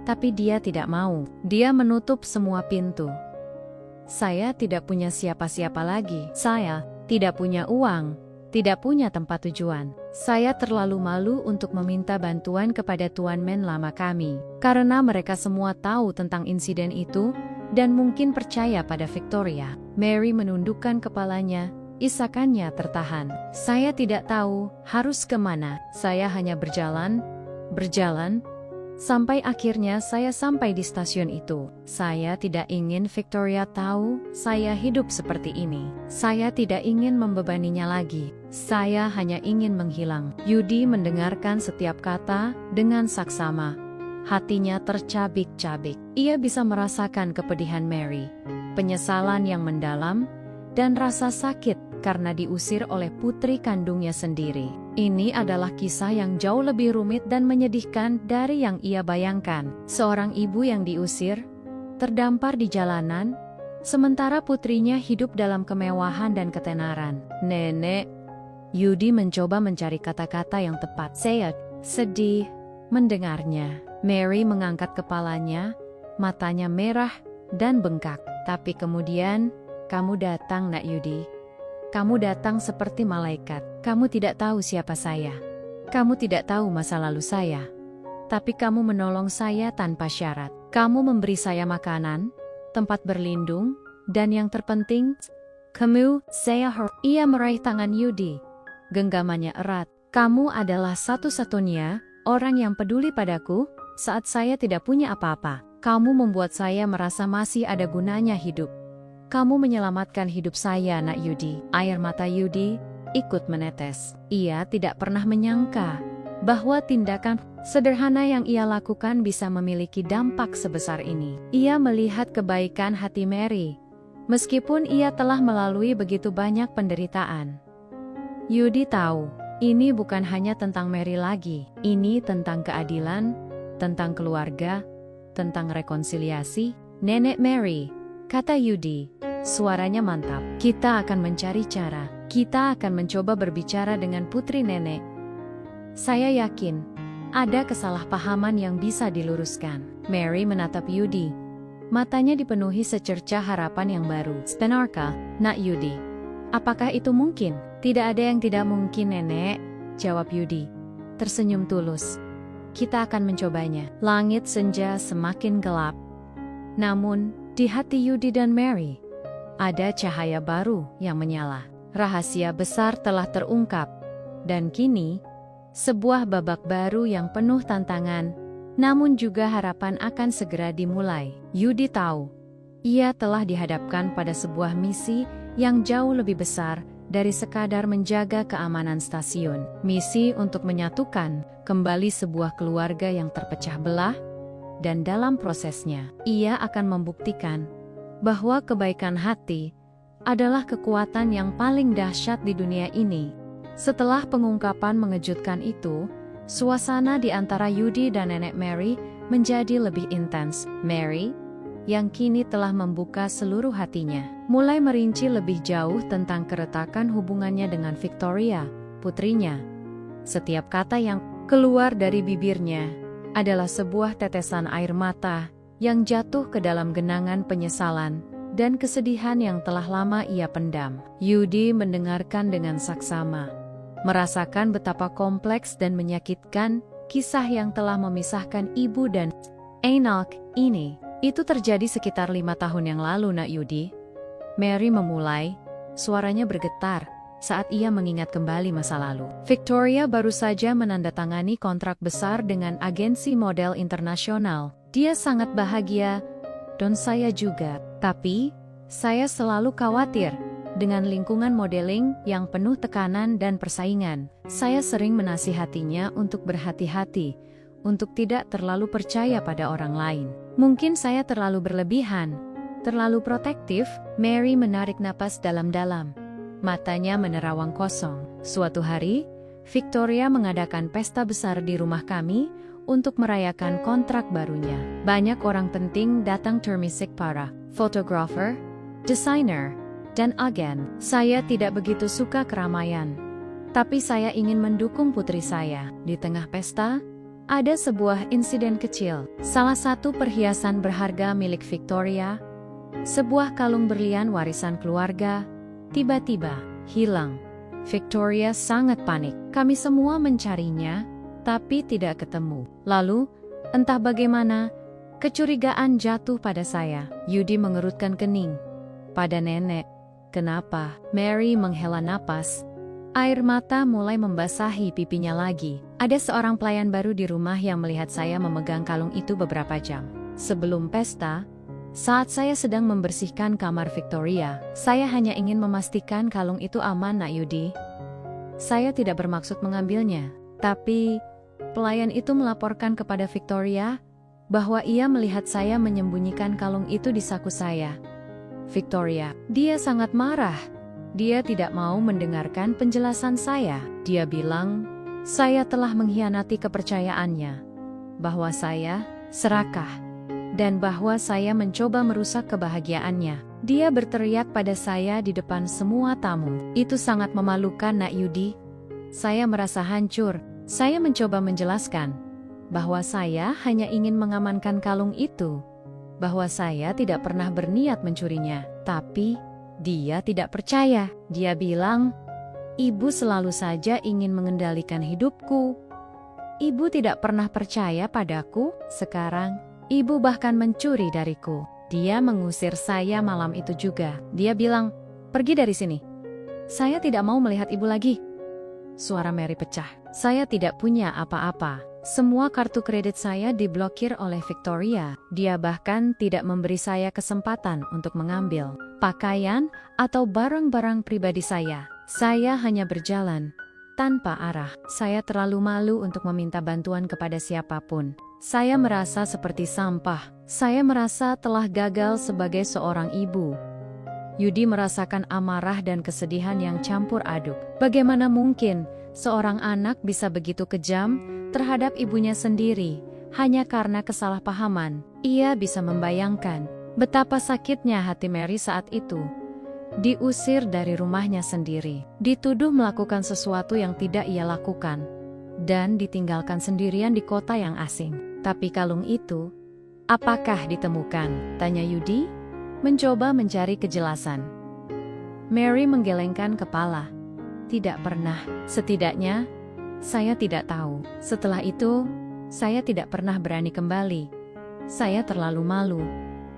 tapi dia tidak mau. Dia menutup semua pintu. Saya tidak punya siapa-siapa lagi. Saya tidak punya uang, tidak punya tempat tujuan. Saya terlalu malu untuk meminta bantuan kepada tuanmen lama kami, karena mereka semua tahu tentang insiden itu, dan mungkin percaya pada Victoria. Mary menundukkan kepalanya, isakannya tertahan. Saya tidak tahu harus kemana. Saya hanya berjalan, sampai akhirnya saya sampai di stasiun itu. Saya tidak ingin Victoria tahu saya hidup seperti ini. Saya tidak ingin membebaninya lagi. Saya hanya ingin menghilang. Yudi mendengarkan setiap kata dengan saksama. Hatinya tercabik-cabik. Ia bisa merasakan kepedihan Mary, penyesalan yang mendalam, dan rasa sakit karena diusir oleh putri kandungnya sendiri. Ini adalah kisah yang jauh lebih rumit dan menyedihkan dari yang ia bayangkan. Seorang ibu yang diusir, terdampar di jalanan, sementara putrinya hidup dalam kemewahan dan ketenaran. Nenek, Yudi mencoba mencari kata-kata yang tepat. Saya sedih mendengarnya. Mary mengangkat kepalanya, matanya merah dan bengkak. Tapi kemudian, kamu datang, Nak Yudi. Kamu datang seperti malaikat. Kamu tidak tahu siapa saya. Kamu tidak tahu masa lalu saya. Tapi kamu menolong saya tanpa syarat. Kamu memberi saya makanan, tempat berlindung, dan yang terpenting, Ia meraih tangan Yudi. Genggamannya erat. Kamu adalah satu-satunya orang yang peduli padaku saat saya tidak punya apa-apa. Kamu membuat saya merasa masih ada gunanya hidup. Kamu menyelamatkan hidup saya, Nak Yudi. Air mata Yudi ikut menetes. Ia tidak pernah menyangka bahwa tindakan sederhana yang ia lakukan bisa memiliki dampak sebesar ini. Ia melihat kebaikan hati Mary, meskipun ia telah melalui begitu banyak penderitaan. Yudi tahu, ini bukan hanya tentang Mary lagi. Ini tentang keadilan, tentang keluarga, tentang rekonsiliasi. Nenek Mary, kata Yudi, suaranya mantap. Kita akan mencari cara. Kita akan mencoba berbicara dengan putri nenek. Saya yakin, ada kesalahpahaman yang bisa diluruskan. Mary menatap Yudi. Matanya dipenuhi secercah harapan yang baru. Benarkah, Nak Yudi? Apakah itu mungkin? Tidak ada yang tidak mungkin, Nenek, jawab Yudi, tersenyum tulus. Kita akan mencobanya. Langit senja semakin gelap. Namun, di hati Yudi dan Mary, Ada cahaya baru yang menyala. Rahasia besar telah terungkap. Dan kini, sebuah babak baru yang penuh tantangan, namun juga harapan akan segera dimulai. Yudi tahu, ia telah dihadapkan pada sebuah misi yang jauh lebih besar dari sekadar menjaga keamanan stasiun. Misi untuk menyatukan kembali sebuah keluarga yang terpecah belah, dan dalam prosesnya, ia akan membuktikan bahwa kebaikan hati adalah kekuatan yang paling dahsyat di dunia ini. Setelah pengungkapan mengejutkan itu, suasana di antara Yudi dan Nenek Mary menjadi lebih intens. Mary, yang kini telah membuka seluruh hatinya, mulai merinci lebih jauh tentang keretakan hubungannya dengan Victoria, putrinya. Setiap kata yang keluar dari bibirnya adalah sebuah tetesan air mata yang jatuh ke dalam genangan penyesalan dan kesedihan yang telah lama ia pendam. Yudi mendengarkan dengan saksama, merasakan betapa kompleks dan menyakitkan kisah yang telah memisahkan ibu dan anak ini. Itu terjadi sekitar 5 tahun yang lalu, Nak Yudi. Mary memulai, suaranya bergetar saat ia mengingat kembali masa lalu. Victoria baru saja menandatangani kontrak besar dengan agensi model internasional. Dia sangat bahagia, dan saya juga. Tapi, saya selalu khawatir dengan lingkungan modeling yang penuh tekanan dan persaingan. Saya sering menasihatinya untuk berhati-hati, untuk tidak terlalu percaya pada orang lain. Mungkin saya terlalu berlebihan, terlalu protektif. Mary menarik napas dalam-dalam. Matanya menerawang kosong. Suatu hari, Victoria mengadakan pesta besar di rumah kami untuk merayakan kontrak barunya. Banyak orang penting datang termasuk para fotografer, desainer, dan agen. Saya tidak begitu suka keramaian, tapi saya ingin mendukung putri saya. Di tengah pesta, ada sebuah insiden kecil. Salah satu perhiasan berharga milik Victoria, sebuah kalung berlian warisan keluarga, tiba-tiba hilang. Victoria sangat panik. Kami semua mencarinya, tapi tidak ketemu. Lalu, entah bagaimana, kecurigaan jatuh pada saya. Yudi mengerutkan kening. Pada nenek. Kenapa? Mary menghela napas. Air mata mulai membasahi pipinya lagi. Ada seorang pelayan baru di rumah yang melihat saya memegang kalung itu beberapa jam sebelum pesta. Saat saya sedang membersihkan kamar Victoria, saya hanya ingin memastikan kalung itu aman, Nak Yudi. Saya tidak bermaksud mengambilnya, tapi pelayan itu melaporkan kepada Victoria bahwa ia melihat saya menyembunyikan kalung itu di saku saya. Victoria, dia sangat marah. Dia tidak mau mendengarkan penjelasan saya. Dia bilang, saya telah mengkhianati kepercayaannya, bahwa saya serakah, dan bahwa saya mencoba merusak kebahagiaannya. Dia berteriak pada saya di depan semua tamu. Itu sangat memalukan, Nak Yudi. Saya merasa hancur. Saya mencoba menjelaskan bahwa saya hanya ingin mengamankan kalung itu, bahwa saya tidak pernah berniat mencurinya. Tapi dia tidak percaya. Dia bilang, ibu selalu saja ingin mengendalikan hidupku. Ibu tidak pernah percaya padaku. Sekarang, ibu bahkan mencuri dariku. Dia mengusir saya malam itu juga. Dia bilang, pergi dari sini. Saya tidak mau melihat ibu lagi. Suara Mary pecah. Saya tidak punya apa-apa. Semua kartu kredit saya diblokir oleh Victoria. Dia bahkan tidak memberi saya kesempatan untuk mengambil pakaian atau barang-barang pribadi saya. Saya hanya berjalan tanpa arah. Saya terlalu malu untuk meminta bantuan kepada siapapun. Saya merasa seperti sampah. Saya merasa telah gagal sebagai seorang ibu. Yudi merasakan amarah dan kesedihan yang campur aduk. Bagaimana mungkin seorang anak bisa begitu kejam terhadap ibunya sendiri hanya karena kesalahpahaman? Ia bisa membayangkan betapa sakitnya hati Mary saat itu. Diusir dari rumahnya sendiri, dituduh melakukan sesuatu yang tidak ia lakukan, dan ditinggalkan sendirian di kota yang asing. Tapi kalung itu, apakah ditemukan? Tanya Yudi, mencoba mencari kejelasan. Mary menggelengkan kepala. Tidak pernah. Setidaknya, saya tidak tahu. Setelah itu, saya tidak pernah berani kembali. Saya terlalu malu,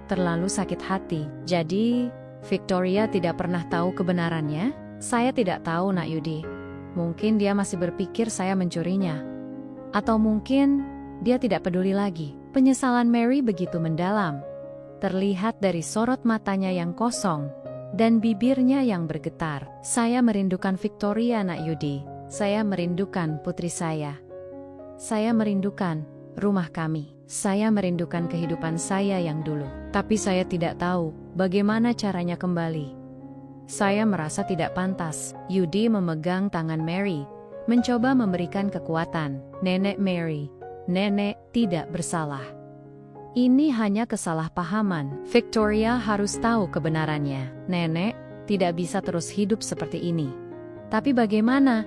terlalu sakit hati. Jadi, Victoria tidak pernah tahu kebenarannya? Saya tidak tahu, Nak Yudi. Mungkin dia masih berpikir saya mencurinya. Atau mungkin dia tidak peduli lagi. Penyesalan Mary begitu mendalam. Terlihat dari sorot matanya yang kosong dan bibirnya yang bergetar. Saya merindukan Victoria, Nak Yudi. Saya merindukan putri saya. Saya merindukan rumah kami. Saya merindukan kehidupan saya yang dulu. Tapi saya tidak tahu bagaimana caranya kembali. Saya merasa tidak pantas. Yudi memegang tangan Mary, mencoba memberikan kekuatan. Nenek Mary, nenek tidak bersalah. Ini hanya kesalahpahaman. Victoria harus tahu kebenarannya. Nenek tidak bisa terus hidup seperti ini. Tapi bagaimana?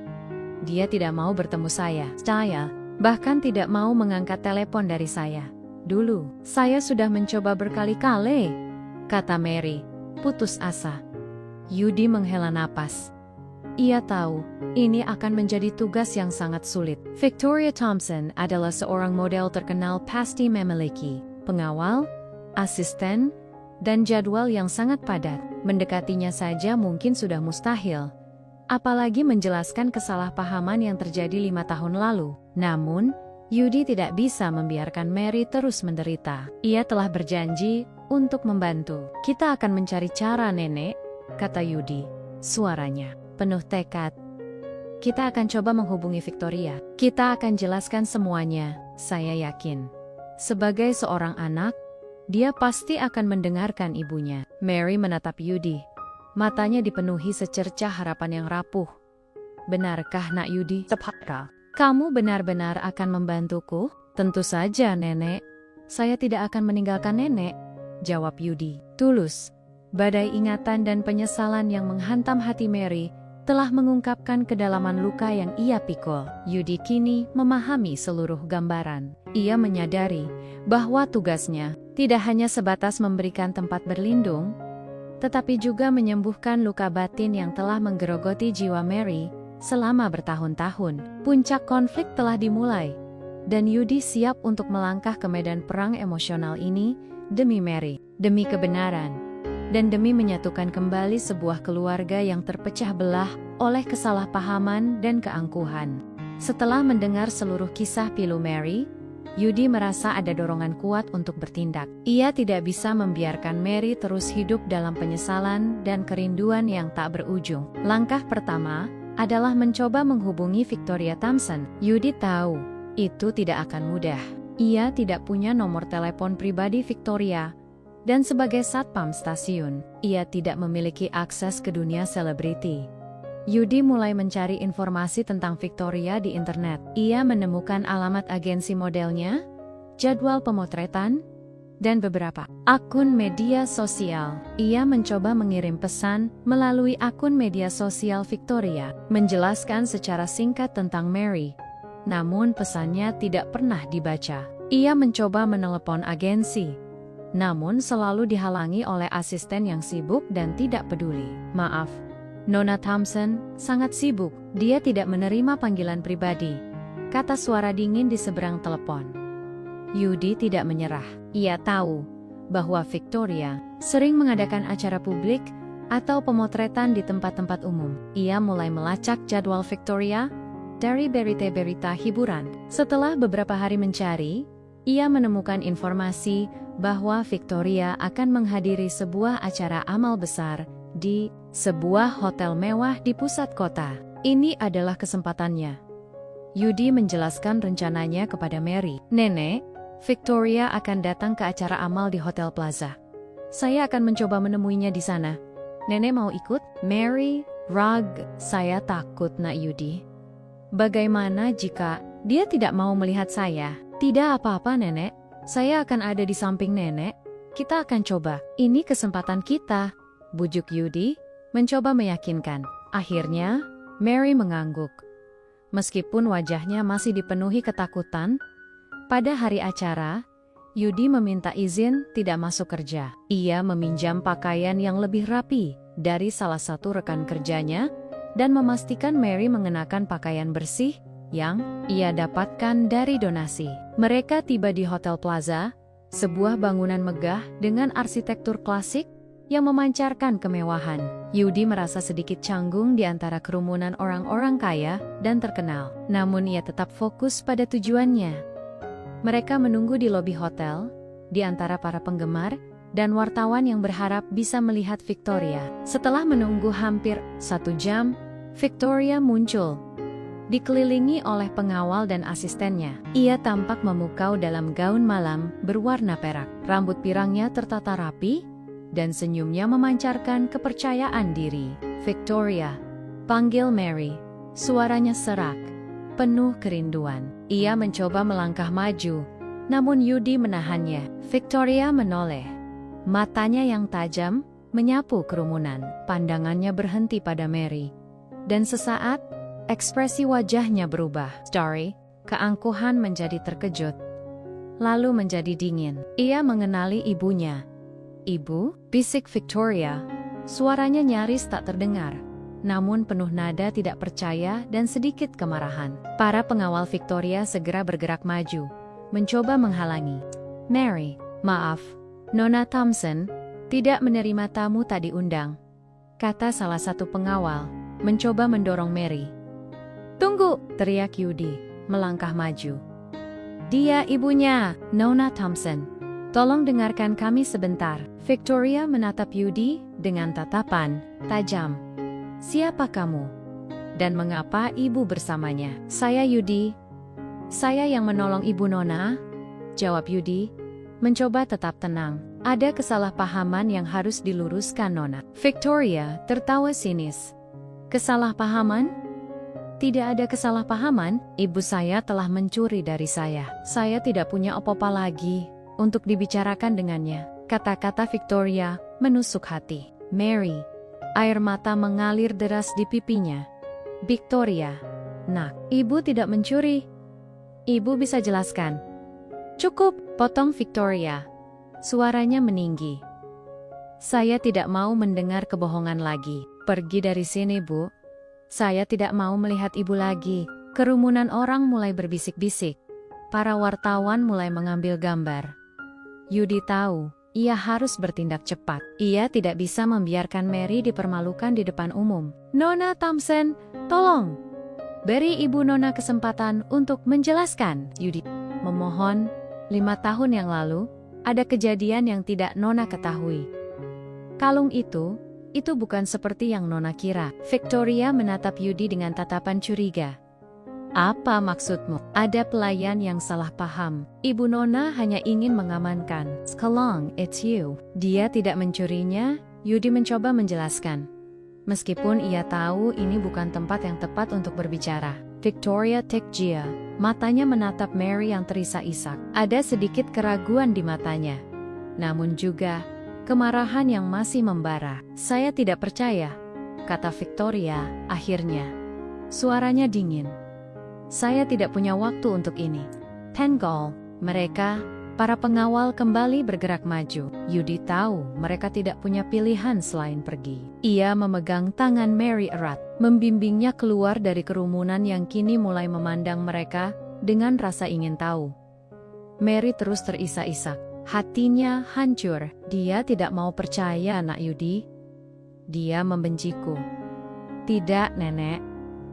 Dia tidak mau bertemu saya. Saya bahkan tidak mau mengangkat telepon dari saya. Dulu, saya sudah mencoba berkali-kali, kata Mary, putus asa. Yudi menghela napas. Ia tahu, ini akan menjadi tugas yang sangat sulit. Victoria Thompson adalah seorang model terkenal pasti memiliki pengawal, asisten, dan jadwal yang sangat padat. Mendekatinya saja mungkin sudah mustahil. Apalagi menjelaskan kesalahpahaman yang terjadi 5 tahun lalu. Namun, Yudi tidak bisa membiarkan Mary terus menderita. Ia telah berjanji untuk membantu. Kita akan mencari cara, Nenek, kata Yudi. Suaranya penuh tekad. Kita akan coba menghubungi Victoria. Kita akan jelaskan semuanya, saya yakin. Sebagai seorang anak, dia pasti akan mendengarkan ibunya. Mary menatap Yudi. Matanya dipenuhi secercah harapan yang rapuh. Benarkah, Nak Yudi? Tepatkah? Kamu benar-benar akan membantuku? Tentu saja, Nenek. Saya tidak akan meninggalkan Nenek, jawab Yudi. Tulus. Badai ingatan dan penyesalan yang menghantam hati Mary telah mengungkapkan kedalaman luka yang ia pikul. Yudi kini memahami seluruh gambaran. Ia menyadari bahwa tugasnya tidak hanya sebatas memberikan tempat berlindung, tetapi juga menyembuhkan luka batin yang telah menggerogoti jiwa Mary selama bertahun-tahun. Puncak konflik telah dimulai, dan Yudi siap untuk melangkah ke medan perang emosional ini demi Mary, demi kebenaran, dan demi menyatukan kembali sebuah keluarga yang terpecah belah oleh kesalahpahaman dan keangkuhan. Setelah mendengar seluruh kisah pilu Mary, Yudi merasa ada dorongan kuat untuk bertindak. Ia tidak bisa membiarkan Mary terus hidup dalam penyesalan dan kerinduan yang tak berujung. Langkah pertama adalah mencoba menghubungi Victoria Thompson. Yudi tahu itu tidak akan mudah. Ia tidak punya nomor telepon pribadi Victoria, dan sebagai satpam stasiun, ia tidak memiliki akses ke dunia selebriti. Yudi mulai mencari informasi tentang Victoria di internet. Ia menemukan alamat agensi modelnya, jadwal pemotretan, dan beberapa akun media sosial. Ia mencoba mengirim pesan melalui akun media sosial Victoria, menjelaskan secara singkat tentang Mary. Namun pesannya tidak pernah dibaca. Ia mencoba menelepon agensi, namun selalu dihalangi oleh asisten yang sibuk dan tidak peduli. Maaf, Nona Thompson sangat sibuk, dia tidak menerima panggilan pribadi, kata suara dingin di seberang telepon. Yudi tidak menyerah. Ia tahu bahwa Victoria sering mengadakan acara publik atau pemotretan di tempat-tempat umum. Ia mulai melacak jadwal Victoria dari berita-berita hiburan. Setelah beberapa hari mencari, ia menemukan informasi bahwa Victoria akan menghadiri sebuah acara amal besar di sebuah hotel mewah di pusat kota. Ini adalah kesempatannya. Yudi menjelaskan rencananya kepada Mary. Nenek, Victoria akan datang ke acara amal di Hotel Plaza. Saya akan mencoba menemuinya di sana. Nenek mau ikut? Mary, saya takut, Nak Yudi. Bagaimana jika dia tidak mau melihat saya? Tidak apa-apa, Nenek. Saya akan ada di samping Nenek. Kita akan coba. Ini kesempatan kita, bujuk Yudi, mencoba meyakinkan. Akhirnya, Mary mengangguk. Meskipun wajahnya masih dipenuhi ketakutan, pada hari acara, Yudi meminta izin tidak masuk kerja. Ia meminjam pakaian yang lebih rapi dari salah satu rekan kerjanya dan memastikan Mary mengenakan pakaian bersih yang ia dapatkan dari donasi. Mereka tiba di Hotel Plaza, sebuah bangunan megah dengan arsitektur klasik yang memancarkan kemewahan. Yudi merasa sedikit canggung di antara kerumunan orang-orang kaya dan terkenal. Namun ia tetap fokus pada tujuannya. Mereka menunggu di lobi hotel, di antara para penggemar dan wartawan yang berharap bisa melihat Victoria. Setelah menunggu hampir 1 jam, Victoria muncul. Dikelilingi oleh pengawal dan asistennya. Ia tampak memukau dalam gaun malam berwarna perak. Rambut pirangnya tertata rapi, dan senyumnya memancarkan kepercayaan diri. Victoria, panggil Mary. Suaranya serak, penuh kerinduan. Ia mencoba melangkah maju, namun Yudi menahannya. Victoria menoleh. Matanya yang tajam menyapu kerumunan. Pandangannya berhenti pada Mary. Dan sesaat, ekspresi wajahnya berubah. Dari keangkuhan menjadi terkejut, lalu menjadi dingin. Ia mengenali ibunya. "Ibu," bisik Victoria. Suaranya nyaris tak terdengar, namun penuh nada tidak percaya dan sedikit kemarahan. Para pengawal Victoria segera bergerak maju, mencoba menghalangi. "Mary, maaf, Nona Thompson tidak menerima tamu tak diundang," kata salah satu pengawal, mencoba mendorong Mary. "Tunggu!" teriak Yudi, melangkah maju. "Dia ibunya, Nona Thompson. Tolong dengarkan kami sebentar." Victoria menatap Yudi dengan tatapan tajam. "Siapa kamu? Dan mengapa ibu bersamanya?" "Saya Yudi. Saya yang menolong ibu Nona," jawab Yudi, mencoba tetap tenang. "Ada kesalahpahaman yang harus diluruskan, Nona." Victoria tertawa sinis. "Kesalahpahaman? Tidak ada kesalahpahaman. Ibu saya telah mencuri dari saya. Saya tidak punya apa-apa lagi untuk dibicarakan dengannya," kata-kata Victoria menusuk hati Mary. Air mata mengalir deras di pipinya. "Victoria, nak, ibu tidak mencuri. Ibu bisa jelaskan." "Cukup," potong Victoria. Suaranya meninggi. "Saya tidak mau mendengar kebohongan lagi. Pergi dari sini, Bu. Saya tidak mau melihat ibu lagi." Kerumunan orang mulai berbisik-bisik. Para wartawan mulai mengambil gambar. Yudi tahu, ia harus bertindak cepat. Ia tidak bisa membiarkan Mary dipermalukan di depan umum. "Nona Thompson, tolong. Beri ibu Nona kesempatan untuk menjelaskan." Yudi memohon. 5 tahun yang lalu, ada kejadian yang tidak Nona ketahui. Kalung itu bukan seperti yang Nona kira. Victoria menatap Yudi dengan tatapan curiga. "Apa maksudmu?" "Ada pelayan yang salah paham. Ibu Nona hanya ingin mengamankan." "Kalung, it's you." "Dia tidak mencurinya," Yudi mencoba menjelaskan. Meskipun ia tahu ini bukan tempat yang tepat untuk berbicara. Victoria Tekjia, matanya menatap Mary yang terisak-isak. Ada sedikit keraguan di matanya, namun juga kemarahan yang masih membara. "Saya tidak percaya," kata Victoria akhirnya. Suaranya dingin. "Saya tidak punya waktu untuk ini." Tenggol, mereka, para pengawal kembali bergerak maju. Yudi tahu mereka tidak punya pilihan selain pergi. Ia memegang tangan Mary erat, membimbingnya keluar dari kerumunan yang kini mulai memandang mereka dengan rasa ingin tahu. Mary terus terisak-isak. Hatinya hancur. Dia tidak mau percaya, Nak Yudi. Dia membenciku. "Tidak, Nenek.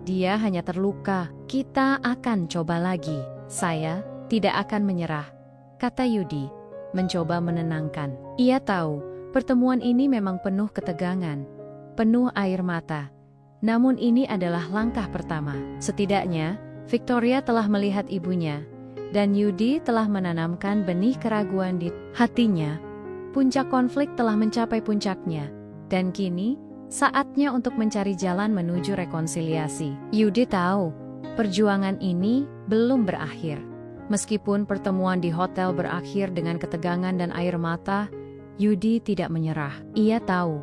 Dia hanya terluka. Kita akan coba lagi." "Saya tidak akan menyerah," kata Yudi, mencoba menenangkan. Ia tahu, pertemuan ini memang penuh ketegangan, penuh air mata. Namun ini adalah langkah pertama. Setidaknya, Victoria telah melihat ibunya, dan Yudi telah menanamkan benih keraguan di hatinya. Puncak konflik telah mencapai puncaknya, dan kini, saatnya untuk mencari jalan menuju rekonsiliasi. Yudi tahu, perjuangan ini belum berakhir. Meskipun pertemuan di hotel berakhir dengan ketegangan dan air mata, Yudi tidak menyerah. Ia tahu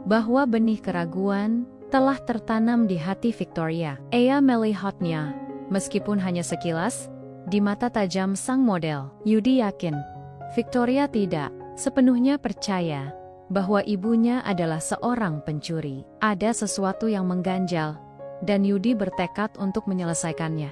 bahwa benih keraguan telah tertanam di hati Victoria. Ia melihatnya, meskipun hanya sekilas, di mata tajam sang model. Yudi yakin, Victoria tidak sepenuhnya percaya bahwa ibunya adalah seorang pencuri. Ada sesuatu yang mengganjal, dan Yudi bertekad untuk menyelesaikannya.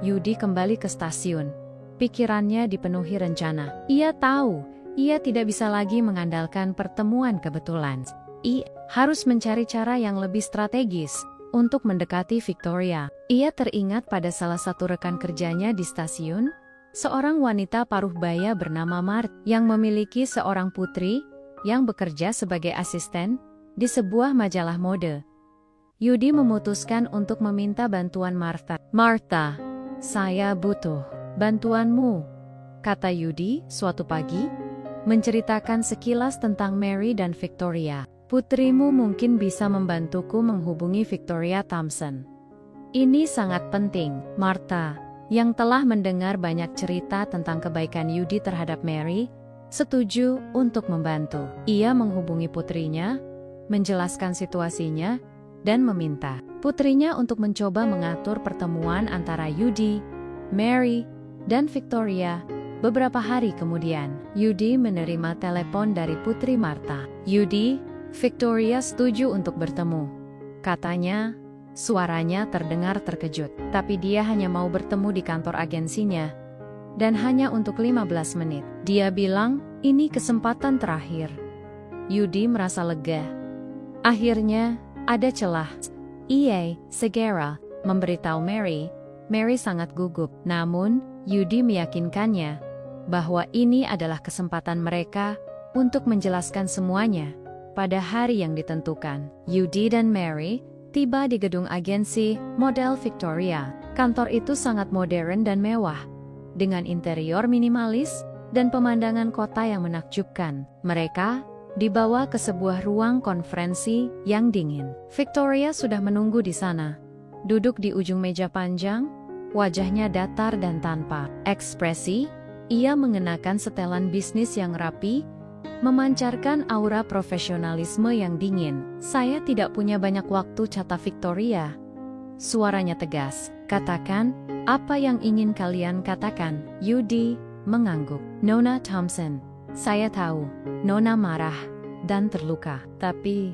Yudi kembali ke stasiun. Pikirannya dipenuhi rencana. Ia tahu, Ia tidak bisa lagi mengandalkan pertemuan kebetulan. Ia harus mencari cara yang lebih strategis untuk mendekati Victoria. Ia teringat pada salah satu rekan kerjanya di stasiun, seorang wanita paruh baya bernama Mart yang memiliki seorang putri yang bekerja sebagai asisten di sebuah majalah mode. Yudi memutuskan untuk meminta bantuan Martha. "Martha, saya butuh bantuanmu," kata Yudi suatu pagi, menceritakan sekilas tentang Mary dan Victoria. "Putrimu mungkin bisa membantuku menghubungi Victoria Thompson. Ini sangat penting." Martha, yang telah mendengar banyak cerita tentang kebaikan Yudi terhadap Mary, setuju untuk membantu. Ia menghubungi putrinya, menjelaskan situasinya, dan meminta putrinya untuk mencoba mengatur pertemuan antara Yudi, Mary, dan Victoria. Beberapa hari kemudian, Yudi menerima telepon dari putri Martha. "Yudi, Victoria setuju untuk bertemu," katanya. Suaranya terdengar terkejut, tapi dia hanya mau bertemu di kantor agensinya, dan hanya untuk 15 menit. Dia bilang, "Ini kesempatan terakhir." Yudi merasa lega. Akhirnya, ada celah. Ia segera memberitahu Mary. Mary sangat gugup, namun Yudi meyakinkannya bahwa ini adalah kesempatan mereka untuk menjelaskan semuanya pada hari yang ditentukan. Yudi dan Mary tiba di gedung agensi model Victoria. Kantor itu sangat modern dan mewah, dengan interior minimalis dan pemandangan kota yang menakjubkan. Mereka dibawa ke sebuah ruang konferensi yang dingin. Victoria sudah menunggu di sana. Duduk di ujung meja panjang, wajahnya datar dan tanpa ekspresi. Ia mengenakan setelan bisnis yang rapi, memancarkan aura profesionalisme yang dingin. "Saya tidak punya banyak waktu," kata Victoria. Suaranya tegas. "Katakan apa yang ingin kalian katakan." Yudi mengangguk. "Nona Thompson, saya tahu Nona marah dan terluka, tapi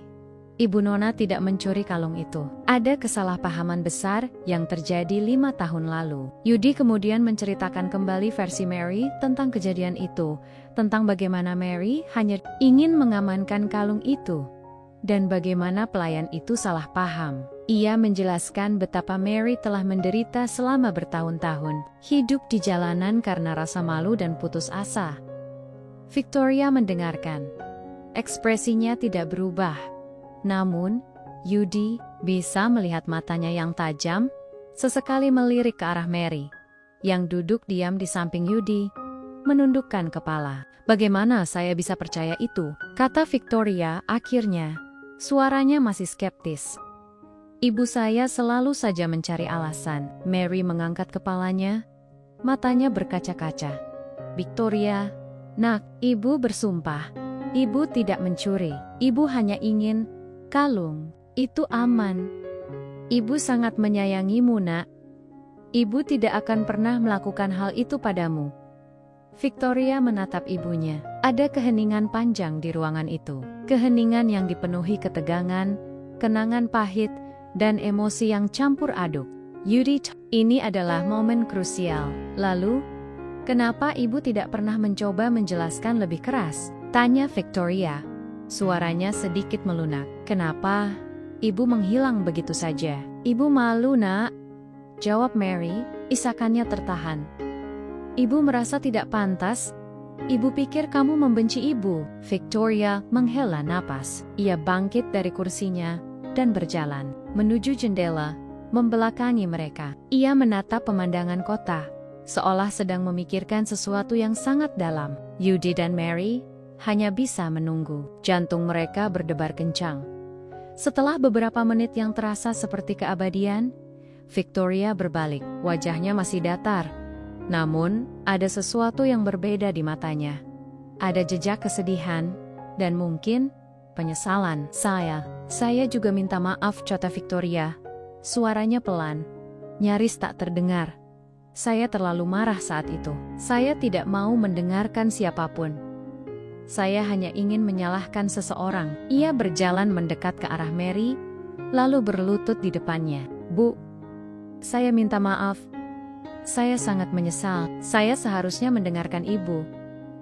Ibu Nona tidak mencuri kalung itu. Ada kesalahpahaman besar yang terjadi 5 tahun lalu." Yudi kemudian menceritakan kembali versi Mary tentang kejadian itu, tentang bagaimana Mary hanya ingin mengamankan kalung itu, dan bagaimana pelayan itu salah paham. Ia menjelaskan betapa Mary telah menderita selama bertahun-tahun, hidup di jalanan karena rasa malu dan putus asa. Victoria mendengarkan. Ekspresinya tidak berubah. Namun, Yudi bisa melihat matanya yang tajam, sesekali melirik ke arah Mary, yang duduk diam di samping Yudi, menundukkan kepala. "Bagaimana saya bisa percaya itu?" kata Victoria akhirnya. Suaranya masih skeptis. "Ibu saya selalu saja mencari alasan." Mary mengangkat kepalanya, matanya berkaca-kaca. "Victoria, nak, ibu bersumpah, ibu tidak mencuri. Ibu hanya ingin kalung itu aman. Ibu sangat menyayangimu, nak. Ibu tidak akan pernah melakukan hal itu padamu." Victoria menatap ibunya. Ada keheningan panjang di ruangan itu. Keheningan yang dipenuhi ketegangan, kenangan pahit, dan emosi yang campur aduk. "Yudi, ini adalah momen krusial. Lalu, kenapa ibu tidak pernah mencoba menjelaskan lebih keras?" tanya Victoria. Suaranya sedikit melunak. "Kenapa ibu menghilang begitu saja?" "Ibu malu, nak," jawab Mary, isakannya tertahan. "Ibu merasa tidak pantas. Ibu pikir kamu membenci ibu." Victoria menghela napas. Ia bangkit dari kursinya dan berjalan menuju jendela, membelakangi mereka. Ia menatap pemandangan kota, seolah sedang memikirkan sesuatu yang sangat dalam. Yudi dan Mary hanya bisa menunggu. Jantung mereka berdebar kencang. Setelah beberapa menit yang terasa seperti keabadian, Victoria berbalik. Wajahnya masih datar. Namun, ada sesuatu yang berbeda di matanya. Ada jejak kesedihan, dan mungkin penyesalan. Saya juga minta maaf," kata Victoria. Suaranya pelan, nyaris tak terdengar. "Saya terlalu marah saat itu. Saya tidak mau mendengarkan siapapun. Saya hanya ingin menyalahkan seseorang." Ia berjalan mendekat ke arah Mary, lalu berlutut di depannya. "Bu, saya minta maaf. Saya sangat menyesal. Saya seharusnya mendengarkan ibu.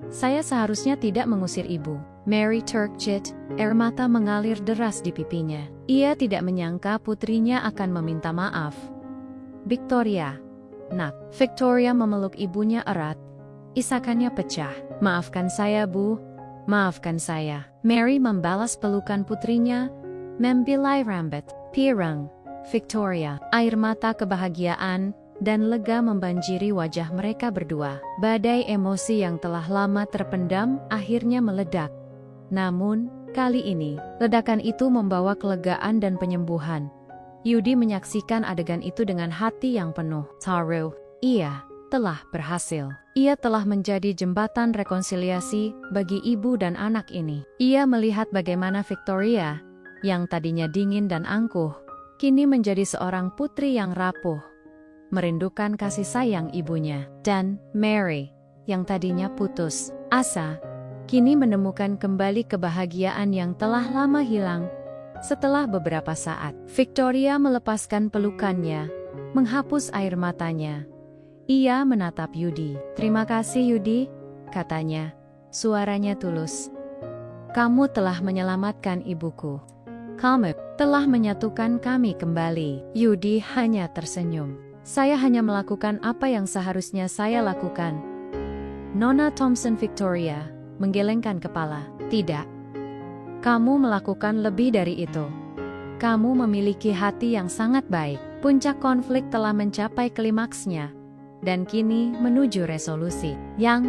Saya seharusnya tidak mengusir ibu. Mary terkejut, air mata mengalir deras di pipinya. Ia tidak menyangka putrinya akan meminta maaf. Victoria, nak. Victoria memeluk ibunya erat. Isakannya pecah. Maafkan saya, Bu. Maafkan saya. Mary membalas pelukan putrinya, membilai rambut, pirang. Victoria, air mata kebahagiaan dan lega membanjiri wajah mereka berdua. Badai emosi yang telah lama terpendam akhirnya meledak. Namun, kali ini, ledakan itu membawa kelegaan dan penyembuhan. Yudi menyaksikan adegan itu dengan hati yang penuh taruh. Ia telah berhasil. Ia telah menjadi jembatan rekonsiliasi bagi ibu dan anak ini. Ia melihat bagaimana Victoria, yang tadinya dingin dan angkuh, kini menjadi seorang putri yang rapuh, merindukan kasih sayang ibunya. Dan Mary, yang tadinya putus asa, kini menemukan kembali kebahagiaan yang telah lama hilang. Setelah beberapa saat, Victoria melepaskan pelukannya, menghapus air matanya. Ia menatap Yudi. "Terima kasih, Yudi," katanya. Suaranya tulus. "Kamu telah menyelamatkan ibuku. Kamu telah menyatukan kami kembali." Yudi hanya tersenyum. "Saya hanya melakukan apa yang seharusnya saya lakukan." Nona Thompson Victoria menggelengkan kepala. "Tidak. Kamu melakukan lebih dari itu. Kamu memiliki hati yang sangat baik." Puncak konflik telah mencapai klimaksnya, dan kini menuju resolusi yang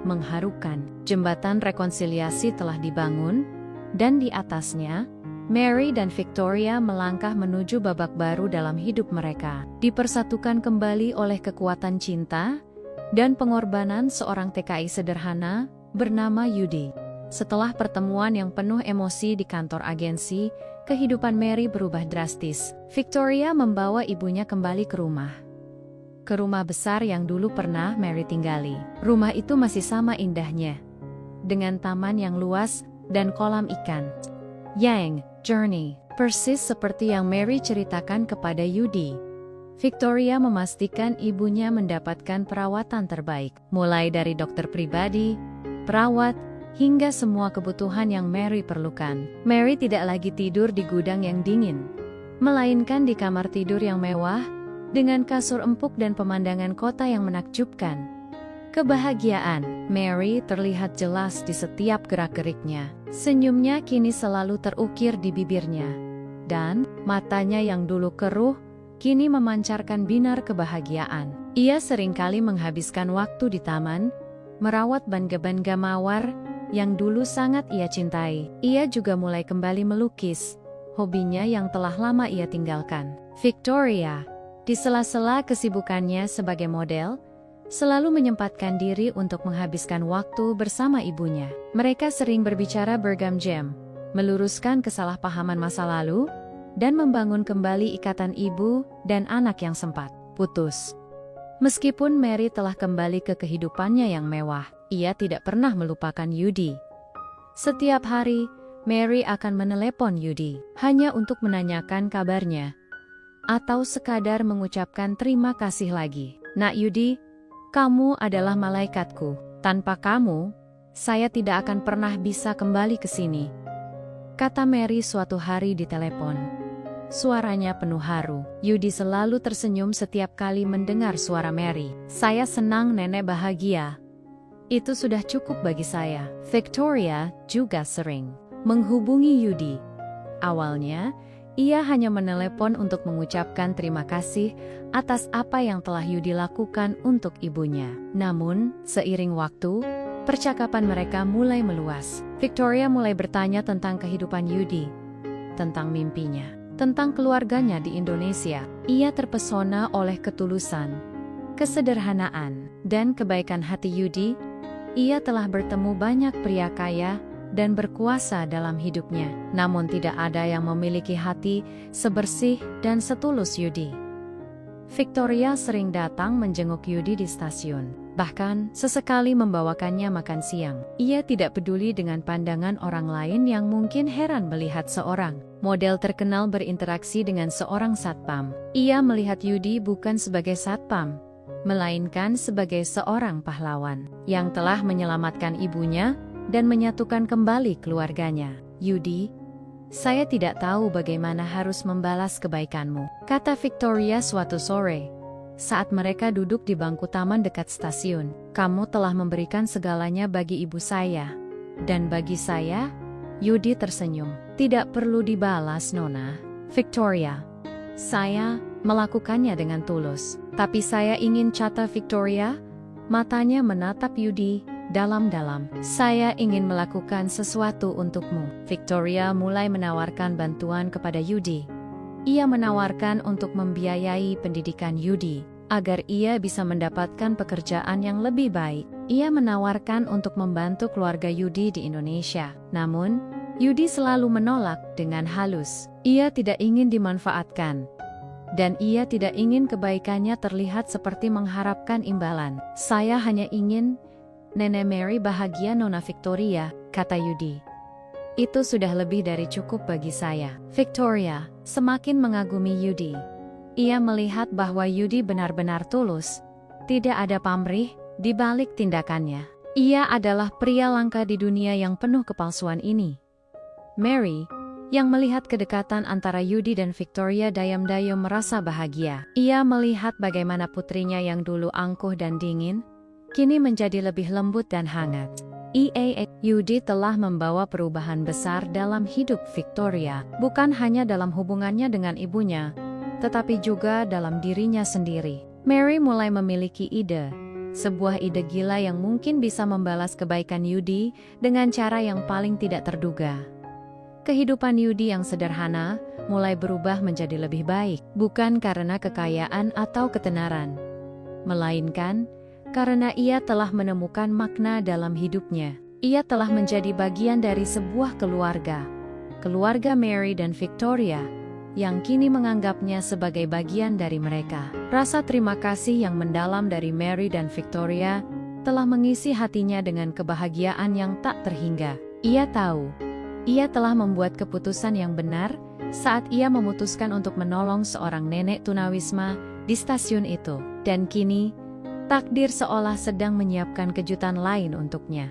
mengharukan. Jembatan rekonsiliasi telah dibangun, dan di atasnya, Mary dan Victoria melangkah menuju babak baru dalam hidup mereka. Dipersatukan kembali oleh kekuatan cinta dan pengorbanan seorang TKI sederhana bernama Yudi. Setelah pertemuan yang penuh emosi di kantor agensi, kehidupan Mary berubah drastis. Victoria membawa ibunya kembali ke rumah. Ke rumah besar yang dulu pernah Mary tinggali. Rumah itu masih sama indahnya, dengan taman yang luas dan kolam ikan. Yang Journey, persis seperti yang Mary ceritakan kepada Yudi. Victoria memastikan ibunya mendapatkan perawatan terbaik, mulai dari dokter pribadi, perawat, hingga semua kebutuhan yang Mary perlukan. Mary tidak lagi tidur di gudang yang dingin, melainkan di kamar tidur yang mewah, dengan kasur empuk dan pemandangan kota yang menakjubkan. Kebahagiaan Mary terlihat jelas di setiap gerak-geriknya. Senyumnya kini selalu terukir di bibirnya, dan matanya yang dulu keruh kini memancarkan binar kebahagiaan. Ia seringkali menghabiskan waktu di taman, merawat bangga-bangga mawar yang dulu sangat ia cintai. Ia juga mulai kembali melukis, hobinya yang telah lama ia tinggalkan. Victoria, di sela-sela kesibukannya sebagai model, selalu menyempatkan diri untuk menghabiskan waktu bersama ibunya. Mereka sering berbicara berjam-jam, meluruskan kesalahpahaman masa lalu, dan membangun kembali ikatan ibu dan anak yang sempat putus. Meskipun Mary telah kembali ke kehidupannya yang mewah, ia tidak pernah melupakan Yudi. Setiap hari, Mary akan menelepon Yudi, hanya untuk menanyakan kabarnya, atau sekadar mengucapkan terima kasih lagi. "Nak Yudi, kamu adalah malaikatku. Tanpa kamu, saya tidak akan pernah bisa kembali ke sini," kata Mary suatu hari di telepon. Suaranya penuh haru. Yudi selalu tersenyum setiap kali mendengar suara Mary. "Saya senang nenek bahagia. Itu sudah cukup bagi saya." Victoria juga sering menghubungi Yudi. Awalnya, ia hanya menelepon untuk mengucapkan terima kasih atas apa yang telah Yudi lakukan untuk ibunya. Namun, seiring waktu, percakapan mereka mulai meluas. Victoria mulai bertanya tentang kehidupan Yudi, tentang mimpinya, tentang keluarganya di Indonesia. Ia terpesona oleh ketulusan, kesederhanaan, dan kebaikan hati Yudi. Ia telah bertemu banyak pria kaya dan berkuasa dalam hidupnya, namun tidak ada yang memiliki hati sebersih dan setulus Yudi. Victoria sering datang menjenguk Yudi di stasiun, bahkan sesekali membawakannya makan siang. Ia tidak peduli dengan pandangan orang lain yang mungkin heran melihat seorang model terkenal berinteraksi dengan seorang satpam. Ia melihat Yudi bukan sebagai satpam, melainkan sebagai seorang pahlawan yang telah menyelamatkan ibunya dan menyatukan kembali keluarganya. Yudi, saya tidak tahu bagaimana harus membalas kebaikanmu, kata Victoria suatu sore. Saat mereka duduk di bangku taman dekat stasiun, kamu telah memberikan segalanya bagi ibu saya. Dan bagi saya? Yudi tersenyum. Tidak perlu dibalas, Nona. Victoria. Saya melakukannya dengan tulus. Tapi saya ingin, kata Victoria. Matanya menatap Yudi dalam-dalam. Saya ingin melakukan sesuatu untukmu. Victoria mulai menawarkan bantuan kepada Yudi. Ia menawarkan untuk membiayai pendidikan Yudi, agar ia bisa mendapatkan pekerjaan yang lebih baik. Ia menawarkan untuk membantu keluarga Yudi di Indonesia. Namun, Yudi selalu menolak dengan halus. Ia tidak ingin dimanfaatkan. Dan ia tidak ingin kebaikannya terlihat seperti mengharapkan imbalan. Saya hanya ingin Nenek Mary bahagia, Nona Victoria, kata Yudi. Itu sudah lebih dari cukup bagi saya. Victoria semakin mengagumi Yudi. Ia melihat bahwa Yudi benar-benar tulus. Tidak ada pamrih di balik tindakannya. Ia adalah pria langka di dunia yang penuh kepalsuan ini. Mary, yang melihat kedekatan antara Yudi dan Victoria, diam-diam merasa bahagia. Ia melihat bagaimana putrinya yang dulu angkuh dan dingin, kini menjadi lebih lembut dan hangat. Yudi telah membawa perubahan besar dalam hidup Victoria, bukan hanya dalam hubungannya dengan ibunya, tetapi juga dalam dirinya sendiri. Mary mulai memiliki ide, sebuah ide gila yang mungkin bisa membalas kebaikan Yudi dengan cara yang paling tidak terduga. Kehidupan Yudi yang sederhana mulai berubah menjadi lebih baik, bukan karena kekayaan atau ketenaran, melainkan karena ia telah menemukan makna dalam hidupnya. Ia telah menjadi bagian dari sebuah keluarga. Keluarga Mary dan Victoria, yang kini menganggapnya sebagai bagian dari mereka. Rasa terima kasih yang mendalam dari Mary dan Victoria telah mengisi hatinya dengan kebahagiaan yang tak terhingga. Ia tahu, ia telah membuat keputusan yang benar saat ia memutuskan untuk menolong seorang nenek tunawisma di stasiun itu. Dan kini, takdir seolah sedang menyiapkan kejutan lain untuknya.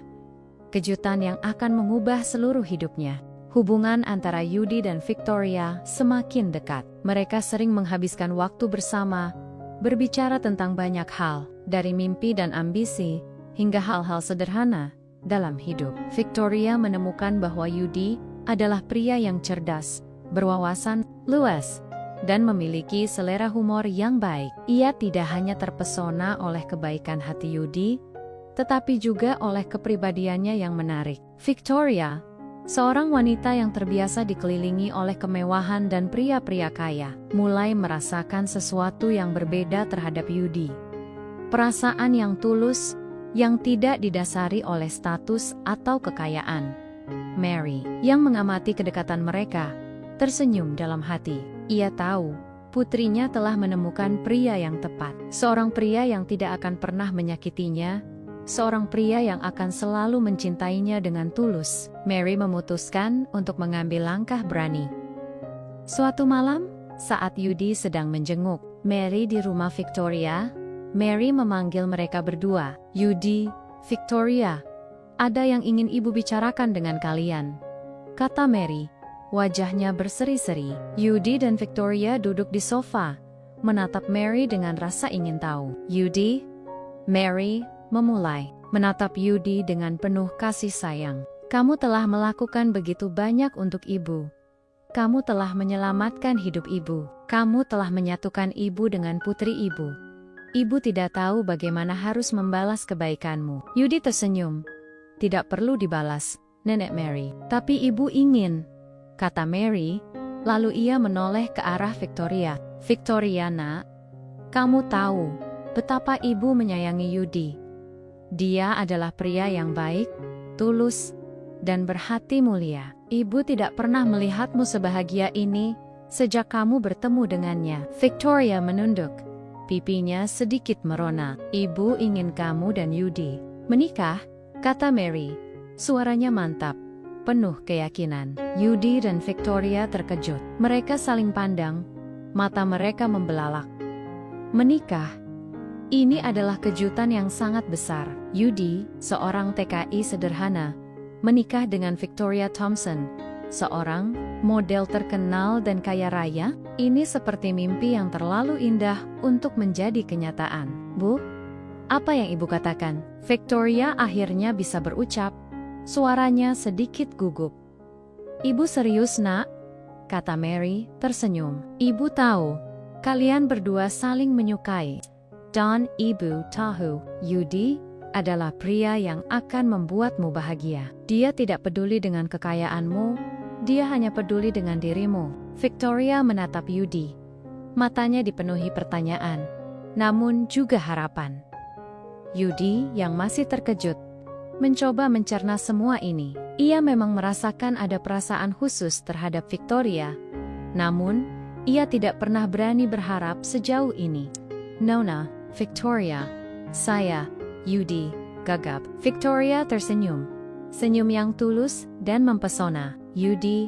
Kejutan yang akan mengubah seluruh hidupnya. Hubungan antara Yudi dan Victoria semakin dekat. Mereka sering menghabiskan waktu bersama, berbicara tentang banyak hal, dari mimpi dan ambisi, hingga hal-hal sederhana dalam hidup. Victoria menemukan bahwa Yudi adalah pria yang cerdas, berwawasan luas, dan memiliki selera humor yang baik. Ia tidak hanya terpesona oleh kebaikan hati Yudi, tetapi juga oleh kepribadiannya yang menarik. Victoria, seorang wanita yang terbiasa dikelilingi oleh kemewahan dan pria-pria kaya, mulai merasakan sesuatu yang berbeda terhadap Yudi. Perasaan yang tulus, yang tidak didasari oleh status atau kekayaan. Mary, yang mengamati kedekatan mereka, tersenyum dalam hati. Ia tahu, putrinya telah menemukan pria yang tepat. Seorang pria yang tidak akan pernah menyakitinya, seorang pria yang akan selalu mencintainya dengan tulus. Mary memutuskan untuk mengambil langkah berani. Suatu malam, saat Yudi sedang menjenguk Mary di rumah Victoria, Mary memanggil mereka berdua. Yudi, Victoria, ada yang ingin ibu bicarakan dengan kalian, kata Mary. Wajahnya berseri-seri. Yudi dan Victoria duduk di sofa, menatap Mary dengan rasa ingin tahu. Yudi, Mary memulai, menatap Yudi dengan penuh kasih sayang. Kamu telah melakukan begitu banyak untuk ibu. Kamu telah menyelamatkan hidup ibu. Kamu telah menyatukan ibu dengan putri ibu. Ibu tidak tahu bagaimana harus membalas kebaikanmu. Yudi tersenyum. Tidak perlu dibalas, Nenek Mary. Tapi ibu ingin, kata Mary, lalu ia menoleh ke arah Victoria. Victoria, nak, kamu tahu betapa ibu menyayangi Yudi. Dia adalah pria yang baik, tulus, dan berhati mulia. Ibu tidak pernah melihatmu sebahagia ini sejak kamu bertemu dengannya. Victoria menunduk, pipinya sedikit merona. Ibu ingin kamu dan Yudi menikah, kata Mary. Suaranya mantap, penuh keyakinan. Yudi dan Victoria terkejut. Mereka saling pandang, mata mereka membelalak. Menikah? Ini adalah kejutan yang sangat besar. Yudi, seorang TKI sederhana, menikah dengan Victoria Thompson, seorang model terkenal dan kaya raya. Ini seperti mimpi yang terlalu indah untuk menjadi kenyataan. Bu, apa yang ibu katakan? Victoria akhirnya bisa berucap. Suaranya sedikit gugup. Ibu serius, nak? Kata Mary, tersenyum. Ibu tahu, kalian berdua saling menyukai. Dan ibu tahu, Yudi adalah pria yang akan membuatmu bahagia. Dia tidak peduli dengan kekayaanmu, dia hanya peduli dengan dirimu. Victoria menatap Yudi. Matanya dipenuhi pertanyaan, namun juga harapan. Yudi yang masih terkejut, mencoba mencerna semua ini. Ia memang merasakan ada perasaan khusus terhadap Victoria, namun ia tidak pernah berani berharap sejauh ini. Nona, Victoria, saya, Yudi, gagap. Victoria tersenyum. Senyum yang tulus dan mempesona. Yudi,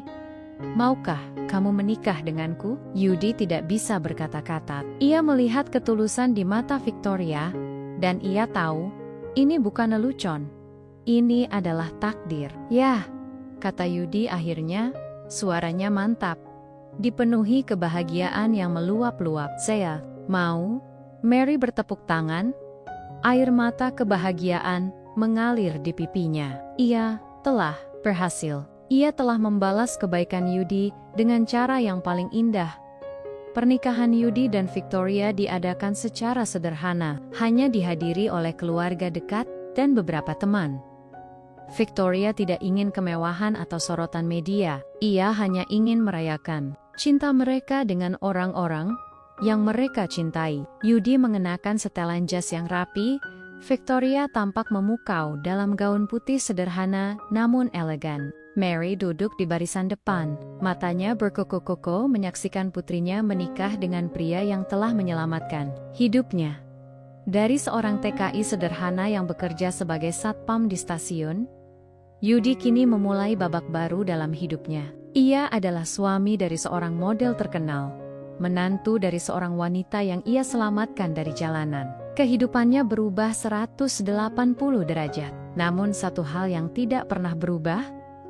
maukah kamu menikah denganku? Yudi tidak bisa berkata-kata. Ia melihat ketulusan di mata Victoria, dan ia tahu, ini bukan lelucon. Ini adalah takdir. Ya, kata Yudi akhirnya, suaranya mantap. Dipenuhi kebahagiaan yang meluap-luap. Saya mau. Mary bertepuk tangan. Air mata kebahagiaan mengalir di pipinya. Ia telah berhasil. Ia telah membalas kebaikan Yudi dengan cara yang paling indah. Pernikahan Yudi dan Victoria diadakan secara sederhana, hanya dihadiri oleh keluarga dekat dan beberapa teman. Victoria tidak ingin kemewahan atau sorotan media. Ia hanya ingin merayakan cinta mereka dengan orang-orang yang mereka cintai. Yudi mengenakan setelan jas yang rapi. Victoria tampak memukau dalam gaun putih sederhana namun elegan. Mary duduk di barisan depan. Matanya berkokok-koko menyaksikan putrinya menikah dengan pria yang telah menyelamatkan hidupnya. Dari seorang TKI sederhana yang bekerja sebagai satpam di stasiun, Yudi kini memulai babak baru dalam hidupnya. Ia adalah suami dari seorang model terkenal, menantu dari seorang wanita yang ia selamatkan dari jalanan. Kehidupannya berubah 180 derajat. Namun satu hal yang tidak pernah berubah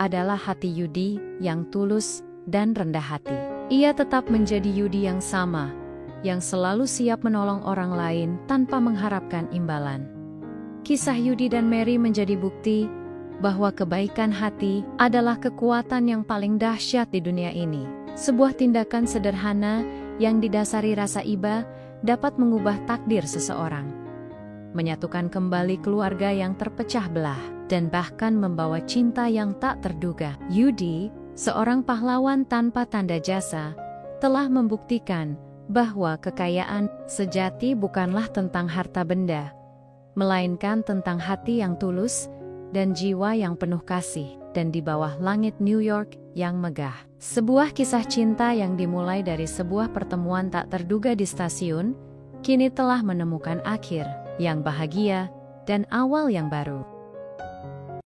adalah hati Yudi yang tulus dan rendah hati. Ia tetap menjadi Yudi yang sama, yang selalu siap menolong orang lain tanpa mengharapkan imbalan. Kisah Yudi dan Mary menjadi bukti bahwa kebaikan hati adalah kekuatan yang paling dahsyat di dunia ini. Sebuah tindakan sederhana yang didasari rasa iba dapat mengubah takdir seseorang, menyatukan kembali keluarga yang terpecah belah, dan bahkan membawa cinta yang tak terduga. Yudi, seorang pahlawan tanpa tanda jasa, telah membuktikan bahwa kekayaan sejati bukanlah tentang harta benda, melainkan tentang hati yang tulus dan jiwa yang penuh kasih. Dan di bawah langit New York yang megah, sebuah kisah cinta yang dimulai dari sebuah pertemuan tak terduga di stasiun, kini telah menemukan akhir yang bahagia dan awal yang baru.